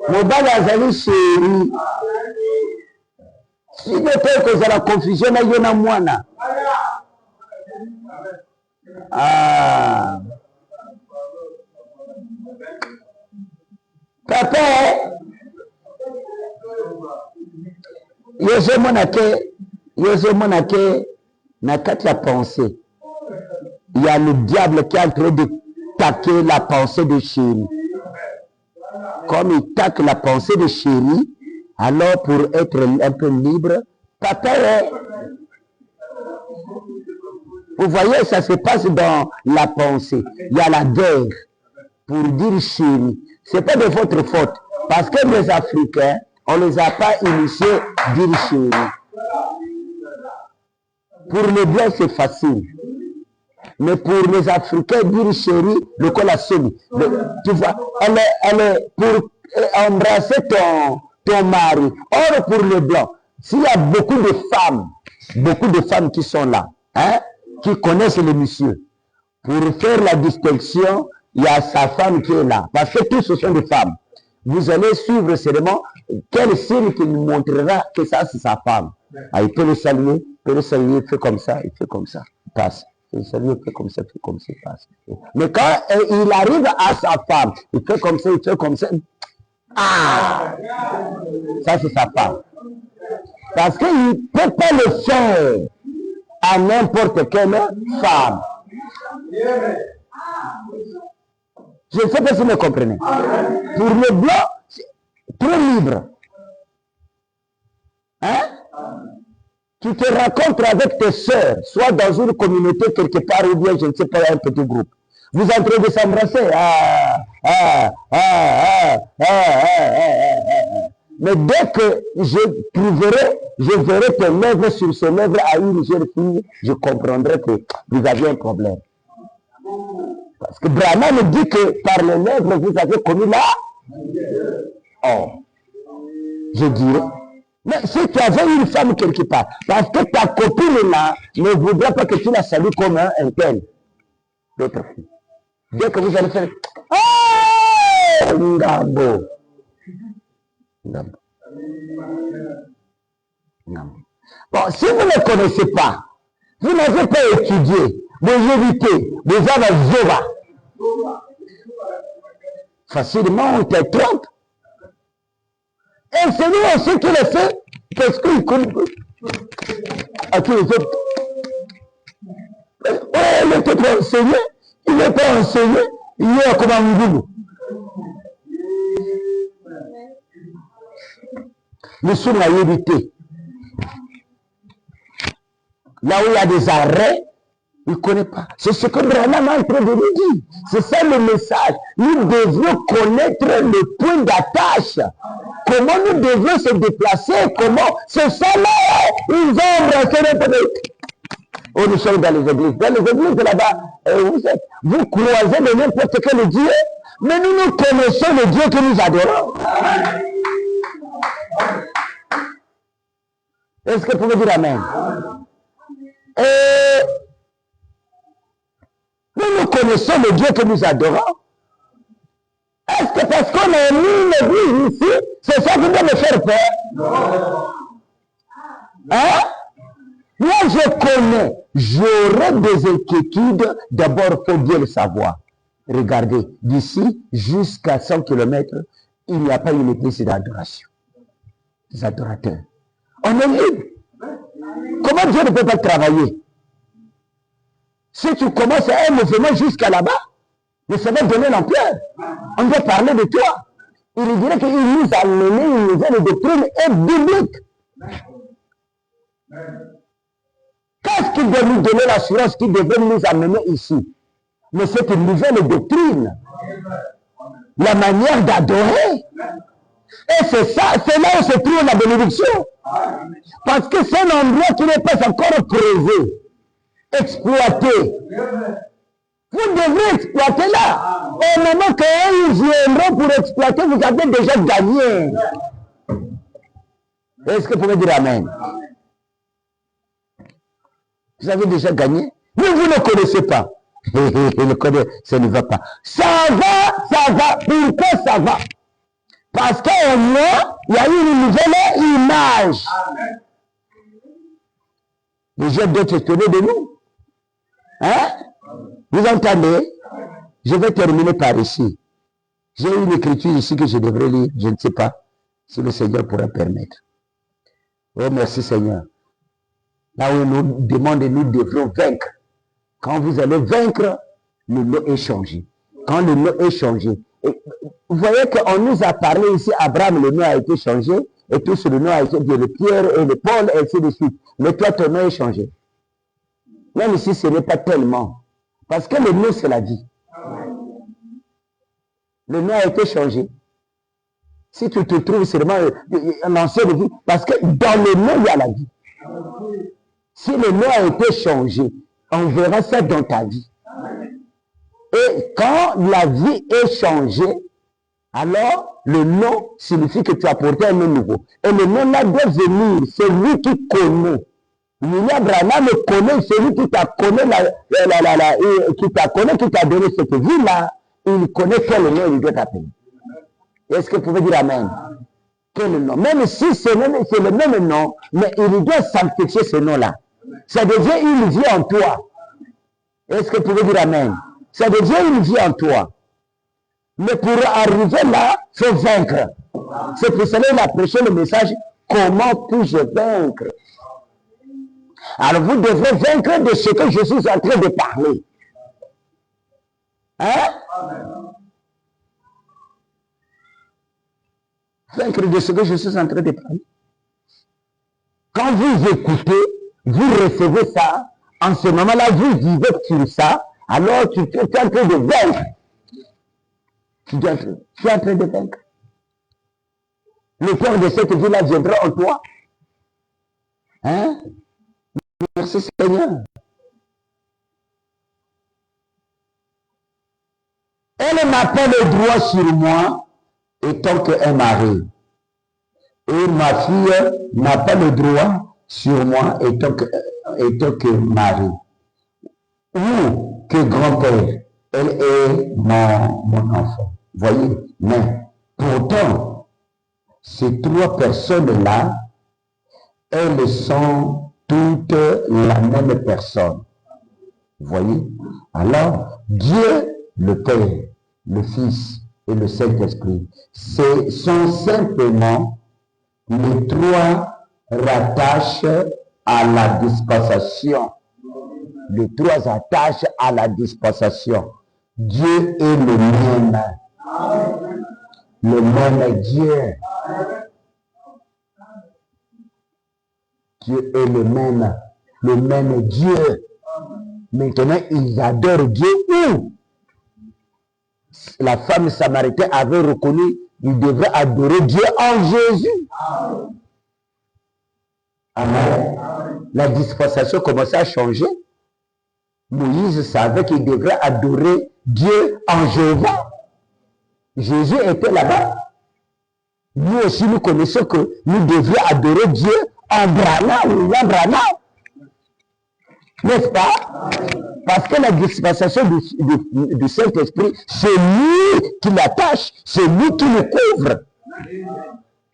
Mon bal azali chéri. Si ne peut que ça la confusion, il y en a moins. Ah. Papa, Yosé Monake n'a qu'à la pensée. Il y a le diable qui est en train de taquer la pensée de chérie. Comme il taque la pensée de chérie, alors pour être un peu libre, papa, vous voyez, ça se passe dans la pensée. Il y a la guerre pour dire chérie. Ce n'est pas de votre faute. Parce que les Africains, on ne les a pas initiés à dire chérie. Pour les Blancs, c'est facile. Mais pour les Africains, dire chérie, le col a semi. Tu vois, elle est pour embrasser ton mari. Or, pour les Blancs, s'il y a beaucoup de femmes qui sont là, hein, qui connaissent les messieurs, pour faire la distinction, il y a sa femme qui est là. Parce que tous ce sont des femmes. Vous allez suivre seulement quel signe qui nous montrera que ça, c'est sa femme. Ah, il peut le saluer, il fait comme ça, il passe. Il salue, il fait comme ça, il passe. Mais quand il arrive à sa femme, il fait comme ça. Ah! Ça, c'est sa femme. Parce qu'il ne peut pas le faire à n'importe quelle femme. Je ne sais pas si vous me comprenez. Pour le blanc, c'est trop libre. Hein? Tu te rencontres avec tes sœurs, soit dans une communauté quelque part ou bien, je ne sais pas, un petit groupe. Vous êtes en train de s'embrasser. Mais dès que je verrai tes lèvres sur ses lèvres à une jeune fille, je comprendrai que vous avez un problème. Parce que Brahma me dit que par les lèvres, vous avez commis là. Oh, je dirais. Mais si tu avais une femme quelque part, parce que ta copine là ne voudrait pas que tu la salues comme un tel, l'autre fille. Dès que vous allez faire, oh, Ngabo. Bon, si vous ne connaissez pas, vous n'avez pas étudié, vous évitez, vous avez Zova. Facilement, on te trompe. Et c'est nous aussi qui le fait, parce qu'il connaît. À qui les autres. Il n'était pas enseigné, il n'est pas enseigné, il est comme un goulou. Nous sommes à éviter. Là où il y a des arrêts, il ne connaît pas. C'est ce que Brahman est en train de nous dire. C'est ça le message. Nous devons connaître le point d'attache. Comment nous devons se déplacer. Comment. C'est ça là. Ils ont embrassé le. Oh, nous sommes dans les églises. Dans les églises là-bas, vous croisez de n'importe quel Dieu. Mais nous connaissons le Dieu que nous adorons. Est-ce que vous pouvez dire Amen? Et nous connaissons le Dieu que nous adorons. Est-ce que parce qu'on a mis l'église ici, c'est ça qui doit me faire peur? Non. Hein? Moi, je connais, j'aurai des inquiétudes. D'abord, il faut bien le savoir. Regardez, d'ici jusqu'à 100 km, il n'y a pas une église d'adoration. Des adorateurs. On est libre. Comment Dieu ne peut pas travailler? Si tu commences un mouvement jusqu'à là-bas, mais ça va donner l'ampleur. On doit parler de toi. Il dirait qu'il nous a mené une nouvelle doctrine et biblique. Qu'est-ce qui doit nous donner l'assurance qui devait nous amener ici? Mais c'est une nouvelle doctrine. La manière d'adorer. Et c'est ça, c'est là où se trouve la bénédiction. Parce que c'est un endroit qui n'est pas encore creusé, exploité. Vous devrez exploiter là. Au moment qu'ils viendront pour exploiter, vous avez déjà gagné. Est-ce que vous pouvez dire Amen? Vous avez déjà gagné. Mais vous ne connaissez pas. Le code, ça ne va pas. Ça va. Pourquoi ça va? Parce qu'au moins, il y a une nouvelle image. Les gens doivent étonner de nous. Hein? Vous entendez? Je vais terminer par ici. J'ai une écriture ici que je devrais lire. Je ne sais pas si le Seigneur pourra permettre. Oh, merci Seigneur. Là où il nous demande, nous devrons vaincre. Quand vous allez vaincre, le lot est changé. Quand le lot est changé. Et vous voyez qu'on nous a parlé ici, Abraham, le nom a été changé. Et tout le nom a été dit, le Pierre et le Paul, et ainsi de suite. Mais toi, ton nom est changé. Même si ce n'est pas tellement. Parce que le nom, c'est la vie. Le nom a été changé. Si tu te trouves seulement un ancien de vie, parce que dans le nom, il y a la vie. Si le nom a été changé, on verra ça dans ta vie. Et quand la vie est changée, alors le nom signifie que tu as porté un nom nouveau. Et le nom là doit venir, c'est lui qui connaît. William Branham connaît celui qui t'a connu, qui t'a donné cette vie-là. Il connaît quel nom il doit t'appeler. Est-ce que vous pouvez dire Amen? Quel nom? Même si c'est le même nom, mais il doit sanctifier ce nom-là. Ça devient une vie en toi. Est-ce que vous pouvez dire Amen? Ça devient une vie en toi. Mais pour arriver là, il faut vaincre. C'est pour cela qu'il a prêché le message, comment puis-je vaincre? Alors vous devrez vaincre de ce que je suis en train de parler. Hein? Vaincre de ce que je suis en train de parler. Quand vous écoutez, vous recevez ça, en ce moment-là, vous vivez sur ça, alors tu es en train de vaincre. Tu es en train de vaincre. Le cœur de cette vie-là viendra en toi. Hein? Merci Seigneur. Elle n'a pas le droit sur moi étant qu'un mari. Et ma fille n'a pas le droit sur moi étant que mari. Ou que grand-père. Elle est mon enfant. Voyez, mais pourtant, ces trois personnes-là, elles sont toutes la même personne. Vous voyez? Alors, Dieu, le Père, le Fils et le Saint-Esprit, ce sont simplement les trois rattaches à la dispensation. Les trois attaches à la dispensation. Dieu est le même. Le même Dieu. Dieu est le même Dieu. Maintenant, ils adorent Dieu où? La femme samaritaine avait reconnu, il devrait adorer Dieu en Jésus. Amen. La dispensation commençait à changer. Moïse savait qu'il devrait adorer Dieu en Jéhovah. Jésus était là-bas. Nous aussi, nous connaissons que nous devrions adorer Dieu en Branham, n'est-ce pas? Parce que la dispensation du Saint-Esprit, c'est lui qui l'attache, c'est lui qui le couvre.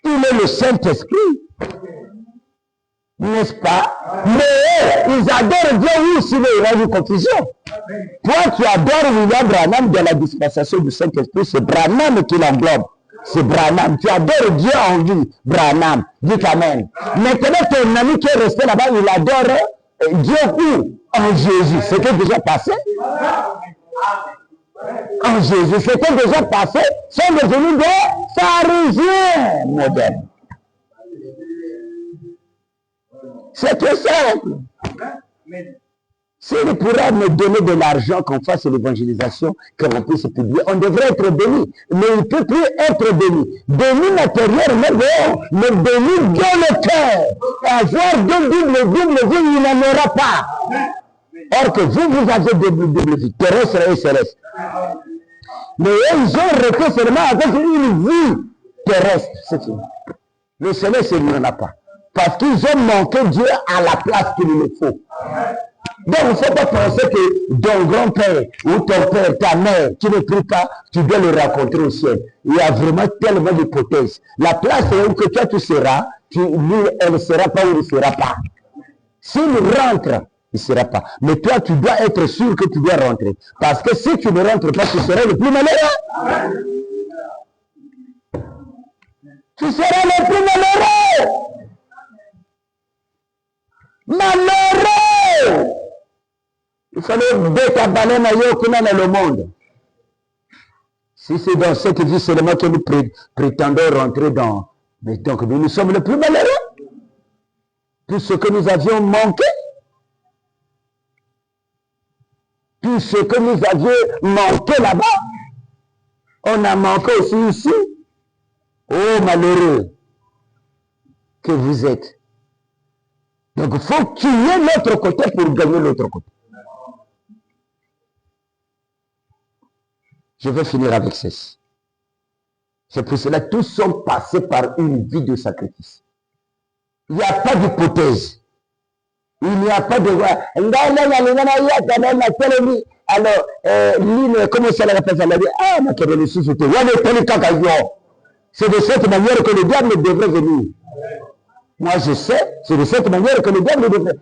Il est le Saint-Esprit. N'est-ce pas? Mais ils adorent Dieu, oui, sinon il y aura une confusion. Toi, tu adores William Branham de la dispensation du Saint-Esprit, c'est Branham qui l'englobe. C'est Branham. Tu adores Dieu en vie, Branham. Dis Amen. Maintenant, ton ami qui est resté là-bas, il adore Dieu où? En Jésus. C'était déjà passé. En Jésus. C'était déjà passé. Sont devenus des pharisiens modernes. C'est tout simple. S'il pourra me donner de l'argent qu'on fasse l'évangélisation, qu'on puisse publier, on devrait être béni. Mais il ne peut plus être béni. Béni matériellement, mais béni dans le cœur. Avoir deux double vie, il n'en aura pas. Or que vous avez double vie, terrestre et céleste. Mais ils ont resté seulement avec une vie terrestre. C'est fini. Le céleste, il n'en a pas. Parce qu'ils ont manqué Dieu à la place qu'il le faut. Donc, il ne faut pas penser que ton grand-père ou ton père, ta mère, tu ne pries pas, tu dois le rencontrer au ciel. Il y a vraiment tellement d'hypothèses. La place où que toi tu seras, lui, elle ne sera pas ou il ne sera pas. S'il rentre, il ne sera pas. Mais toi, tu dois être sûr que tu dois rentrer. Parce que si tu ne rentres pas, tu seras le plus malheureux. Tu seras le plus malheureux. Malheureux. Il fallait décabaler dans le monde. Si c'est dans cette vie seulement que nous prétendons rentrer dans. Mais donc nous sommes le plus malheureux. Tout ce que nous avions manqué. Tout ce que nous avions manqué là-bas. On a manqué aussi ici. Oh malheureux que vous êtes. Donc il faut qu'il y ait l'autre côté pour gagner l'autre côté. Je vais finir avec ceci. C'est pour cela que tous sont passés par une vie de sacrifice. Il n'y a pas d'hypothèse. Il n'y a pas de... Alors, comment ça la personne a dit? Ah, ma quelle ressuscité. C'est de cette manière que le diable devrait venir. Moi, je sais, c'est de cette manière que le diable devrait venir.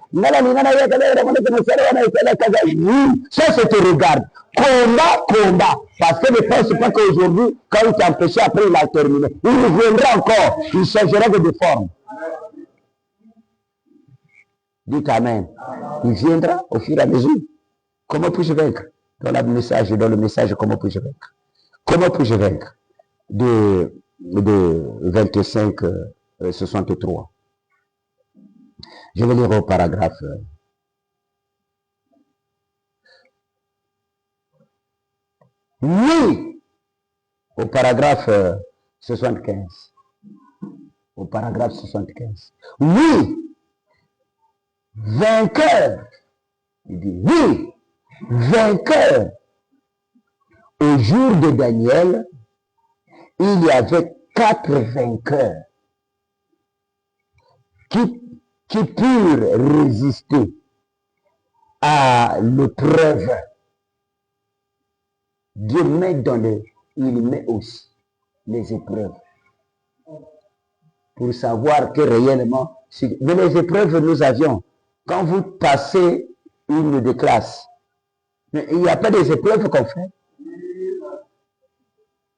Ça, c'est te regarde. Combat. Parce que ne pense pas qu'aujourd'hui, quand il t'a empêché, après il a terminé. Il reviendra encore. Il changera de forme. Dites Amen. Il viendra au fur et à mesure. Comment puis-je vaincre? Dans le message, comment puis-je vaincre? Comment puis-je vaincre? De 25, 63. Je vais lire au paragraphe. Oui, au paragraphe 75. Au paragraphe 75. Oui, vainqueur. Il dit oui, vainqueur. Au jour de Daniel, il y avait 4 vainqueurs qui purent résister à l'épreuve. Dieu met il met aussi les épreuves. Pour savoir que réellement, mais les épreuves nous avions. Quand vous passez une des classes, mais il n'y a pas des épreuves qu'on fait.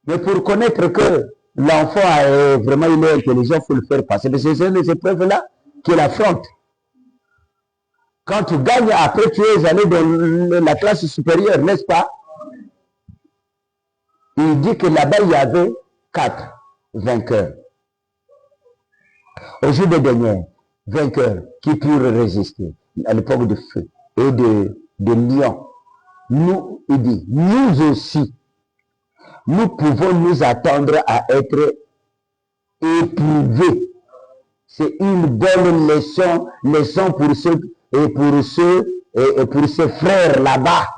Mais pour connaître que l'enfant est vraiment intelligent, il faut le faire passer. Mais c'est les épreuves-là qu'il affronte. Quand tu gagnes, après tu es allé dans la classe supérieure, n'est-ce pas? Il dit que là-bas, il y avait 4 vainqueurs. Au jour de dernier, vainqueurs qui purent résister à l'époque de feu et de lion. Nous, il dit, nous aussi, nous pouvons nous attendre à être éprouvés. C'est une bonne leçon pour ceux et pour ces frères là-bas.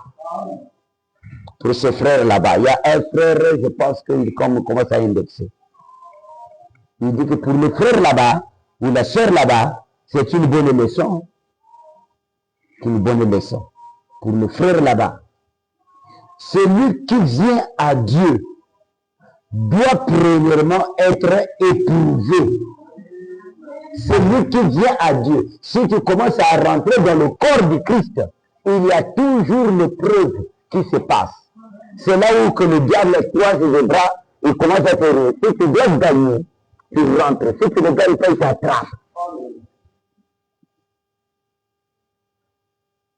Pour ces frères là-bas. Il y a un frère, je pense qu'il commence à indexer. Il dit que pour le frère là-bas, ou la sœur là-bas, c'est une bonne leçon. Une bonne leçon. Pour le frère là-bas. Celui qui vient à Dieu doit premièrement être éprouvé. Celui qui vient à Dieu, si tu commences à rentrer dans le corps du Christ, il y a toujours l'épreuve qui se passe. C'est là où que le diable croise les bras, il commence à te dire, si tu dois gagner, tu rentres. Si tu ne gagnes pas, il t'attrape.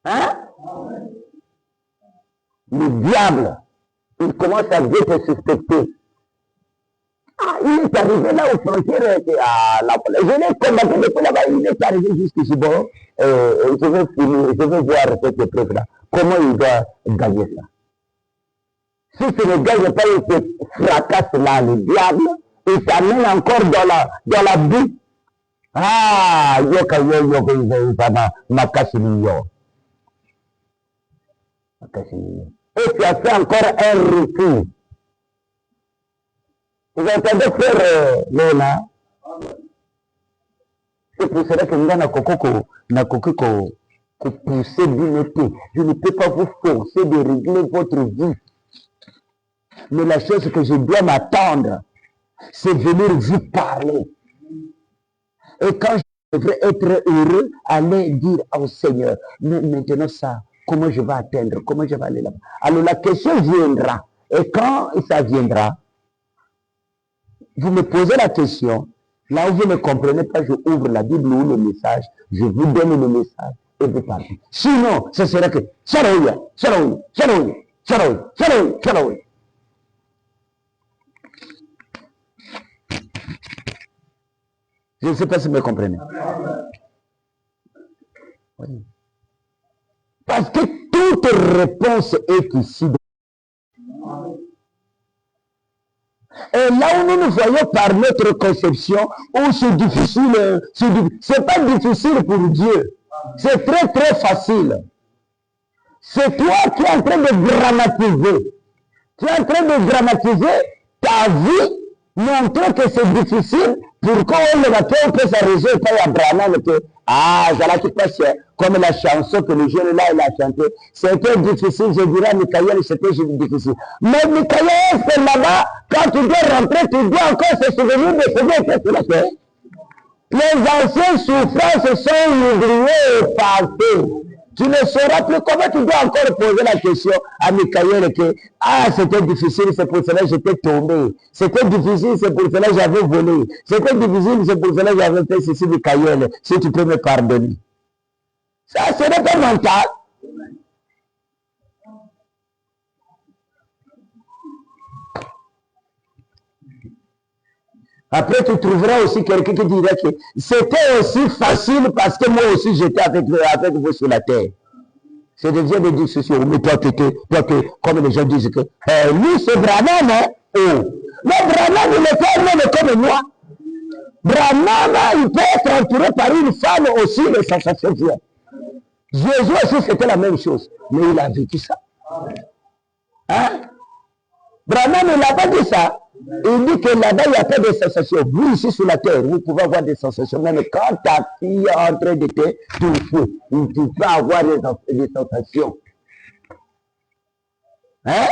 Hein? Le diable, il commence à bien te suspecter. Ah, il est arrivé là aux frontières, je l'ai combattu depuis là-bas, il est arrivé jusqu'ici. Bon, je vais finir, je vais voir cette épreuve-là. Comment il doit gagner ça? Si tu ne gagnes pas, il te fracasse là, le diable, il t'amène encore dans la boue. Ah, et tu as fait encore un retour. Vous entendez faire Léna? C'est pour cela que nous avons pousser d'unité. Je ne peux pas vous forcer de régler votre vie. Mais la chose que je dois m'attendre, c'est venir vous parler. Et quand je devrais être heureux, aller dire au Seigneur, mais maintenant ça, comment je vais atteindre, comment je vais aller là-bas. Alors la question viendra. Et quand ça viendra, vous me posez la question, là où vous ne comprenez pas, je ouvre la Bible ou le message, je vous donne le message et vous partez. Sinon, ce serait que Charoïa, Charoïa, Charoïa, Charoïa, Charoïa, Charoïa. Je ne sais pas si vous me comprenez. Oui. Parce que toute réponse est ici. Et là où nous nous voyons par notre conception, où c'est difficile, c'est pas difficile pour Dieu. C'est très très facile. C'est toi qui es en train de grammatiser. Tu es en train de grammatiser ta vie, montrer que c'est difficile. Pourquoi on va peut ça résout pas Abraham que ça qui passe comme la chanson que le jeune là il a chanté. C'était difficile, je dirais à Michael, c'était difficile. Mais Michael, c'est là-bas, quand tu dois rentrer, tu dois encore se souvenir de ce qui était sur la terre. Les anciennes souffrances sont oubliées et passées. Tu ne sauras plus comment tu dois encore poser la question à Michael que c'était difficile, c'est pour cela que j'étais tombé. C'était difficile, c'est pour cela que j'avais volé. C'était difficile, c'est pour cela que j'avais fait ceci, Michael. Si tu peux me pardonner. Ça, ce n'est pas mental. Après, tu trouveras aussi quelqu'un qui dirait que c'était aussi facile parce que moi aussi j'étais avec vous sur la terre. C'est devient des discussions. Mais toi, comme les gens disent que lui, c'est Branham, hein? Oh. Mais Branham, il n'est pas un homme comme moi. Branham, il peut être entouré par une femme aussi, les sensations. Jésus aussi, c'était la même chose. Mais il a vécu ça. Hein? Branham, il n'a pas dit ça. Il dit que là-bas, il n'y a pas de sensations. Vous, ici sur la terre, vous pouvez avoir des sensations. Même quand ta fille est en train de te toucher, tu peux avoir des sensations. Hein?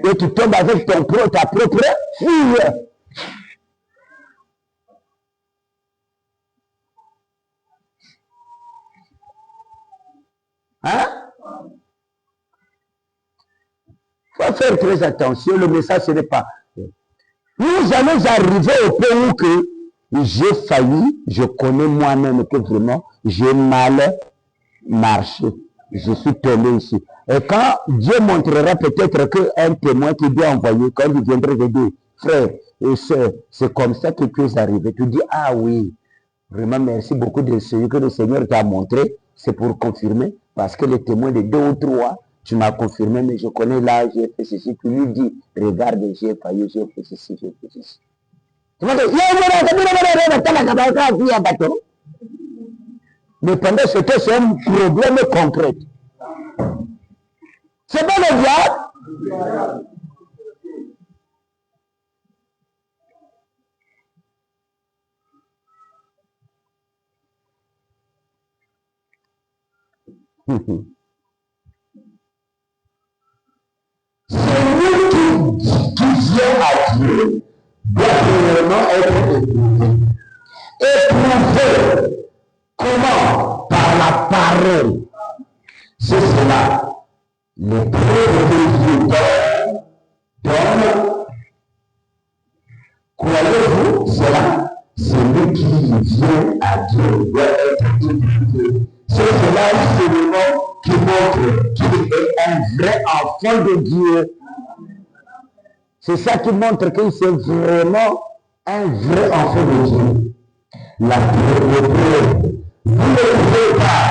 Et tu tombes avec ta propre fille. Hein? Il faut faire très attention. Le message, ce n'est pas... Nous allons arriver au point où que j'ai failli, je connais moi-même que vraiment j'ai mal marché. Je suis tombé ici. Et quand Dieu montrera peut-être qu'un témoin qui doit envoyer, quand il viendra de dire, frère et soeur, c'est comme ça que tu es arrivé. Tu dis, oui, vraiment merci beaucoup de ce que le Seigneur t'a montré. C'est pour confirmer, parce que les témoins de 2 ou 3, tu m'as confirmé, mais je connais là, j'ai fait ceci. Tu lui dis, regarde, j'ai failli, j'ai fait ceci, j'ai fait ceci. Mais pendant ce temps, c'est un problème concret. C'est pas le diable. Celui qui vient à Dieu doit premièrement être éprouvé. Éprouvé. Comment? Par la parole. C'est cela. L'épreuve que Dieu donne. Croyez-vous cela? Celui qui vient à Dieu doit être éprouvé. C'est cela seulement qui montre qu'il est un vrai enfant de Dieu. C'est ça qui montre qu'il c'est vraiment un vrai enfant de Dieu. La preuve, vous ne pouvez pas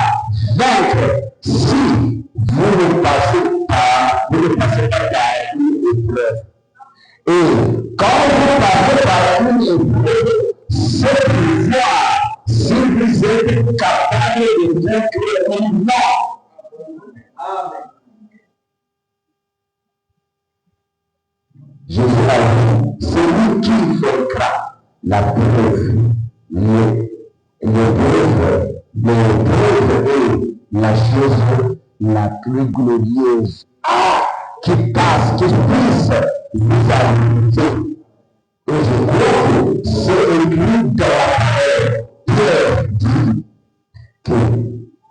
vaincre si vous ne passez pas par une épreuve. Et quand vous passez par une épreuve, c'est pour voir si vous êtes capable de vaincre ou non. Amen. Jésus a dit, celui qui vaincra la preuve, l'épreuve est la chose la plus glorieuse qui passe, qui puisse vous arriver. Et je crois que c'est écrit dans la parole. Pierre dit que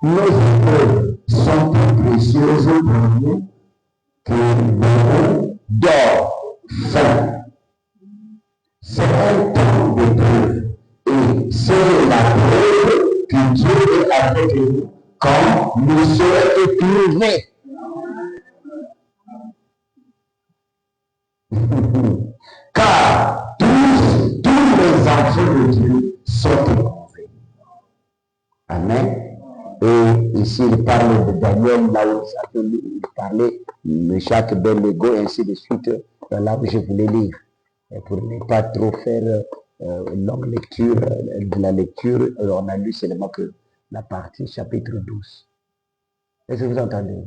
nos épreuves sont plus précieuses pour nous que beaucoup d'or fin. C'est un Et c'est la preuve que Dieu est avec nous quand nous serons éprouvés. Car tous les enfants de Dieu sont éprouvés. Amen. Et ici, il parle de Daniel, là où il parlait de Jacques Bellego, et ainsi de suite, là où je voulais lire. Et pour ne pas trop faire longue lecture de la lecture, on a lu seulement que la partie chapitre 12. Est-ce que vous entendez?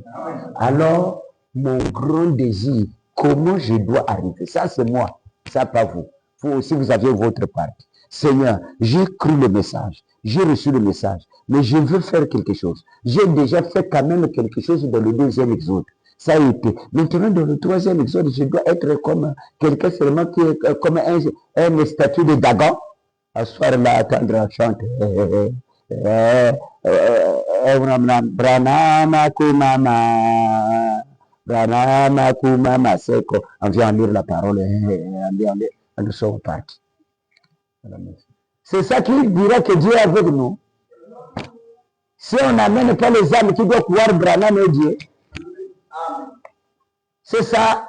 Alors, mon grand désir, comment je dois arriver? Ça, c'est moi, ça, pas vous. Vous aussi, vous avez votre partie. Seigneur, j'ai cru le message, j'ai reçu le message, mais je veux faire quelque chose. J'ai déjà fait quand même quelque chose dans le deuxième exode. Ça a été. Maintenant, dans le troisième exode, je dois être comme quelqu'un seulement qui est comme un statut de Dagon. À ce soir-là, attendre à chanter. Branama kumama. Branama kumama seko. On vient lire la parole. Nous sommes partis. C'est ça qui dira que Dieu est avec nous. Si on n'amène pas les âmes qui doivent pouvoir Branham et Dieu, c'est ça.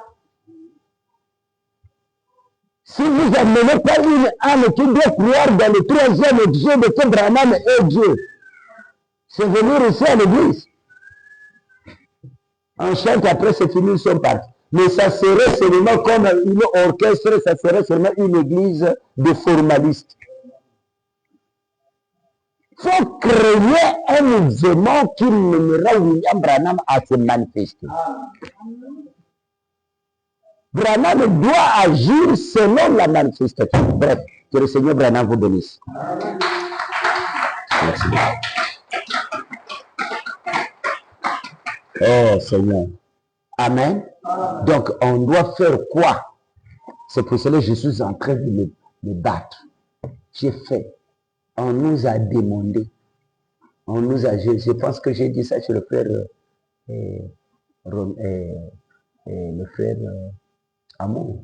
Si vous n'amenez pas une âme qui doit croire dans le troisième exode de que Branham est Dieu, c'est venir ici à l'église. On chante, après c'est fini, ils sont partis. Mais ça serait seulement comme une orchestre, ça serait seulement une église de formalistes. Il faut créer un événement qui mènera William Branham à se manifester. Branham doit agir selon la manifestation. Bref, que le Seigneur Branham vous bénisse. Merci. Oh Seigneur. Amen. Donc, on doit faire quoi? C'est pour cela que je suis en train de me battre. J'ai fait. On nous a demandé. On nous a, je pense que j'ai dit ça sur le frère, le frère Amour.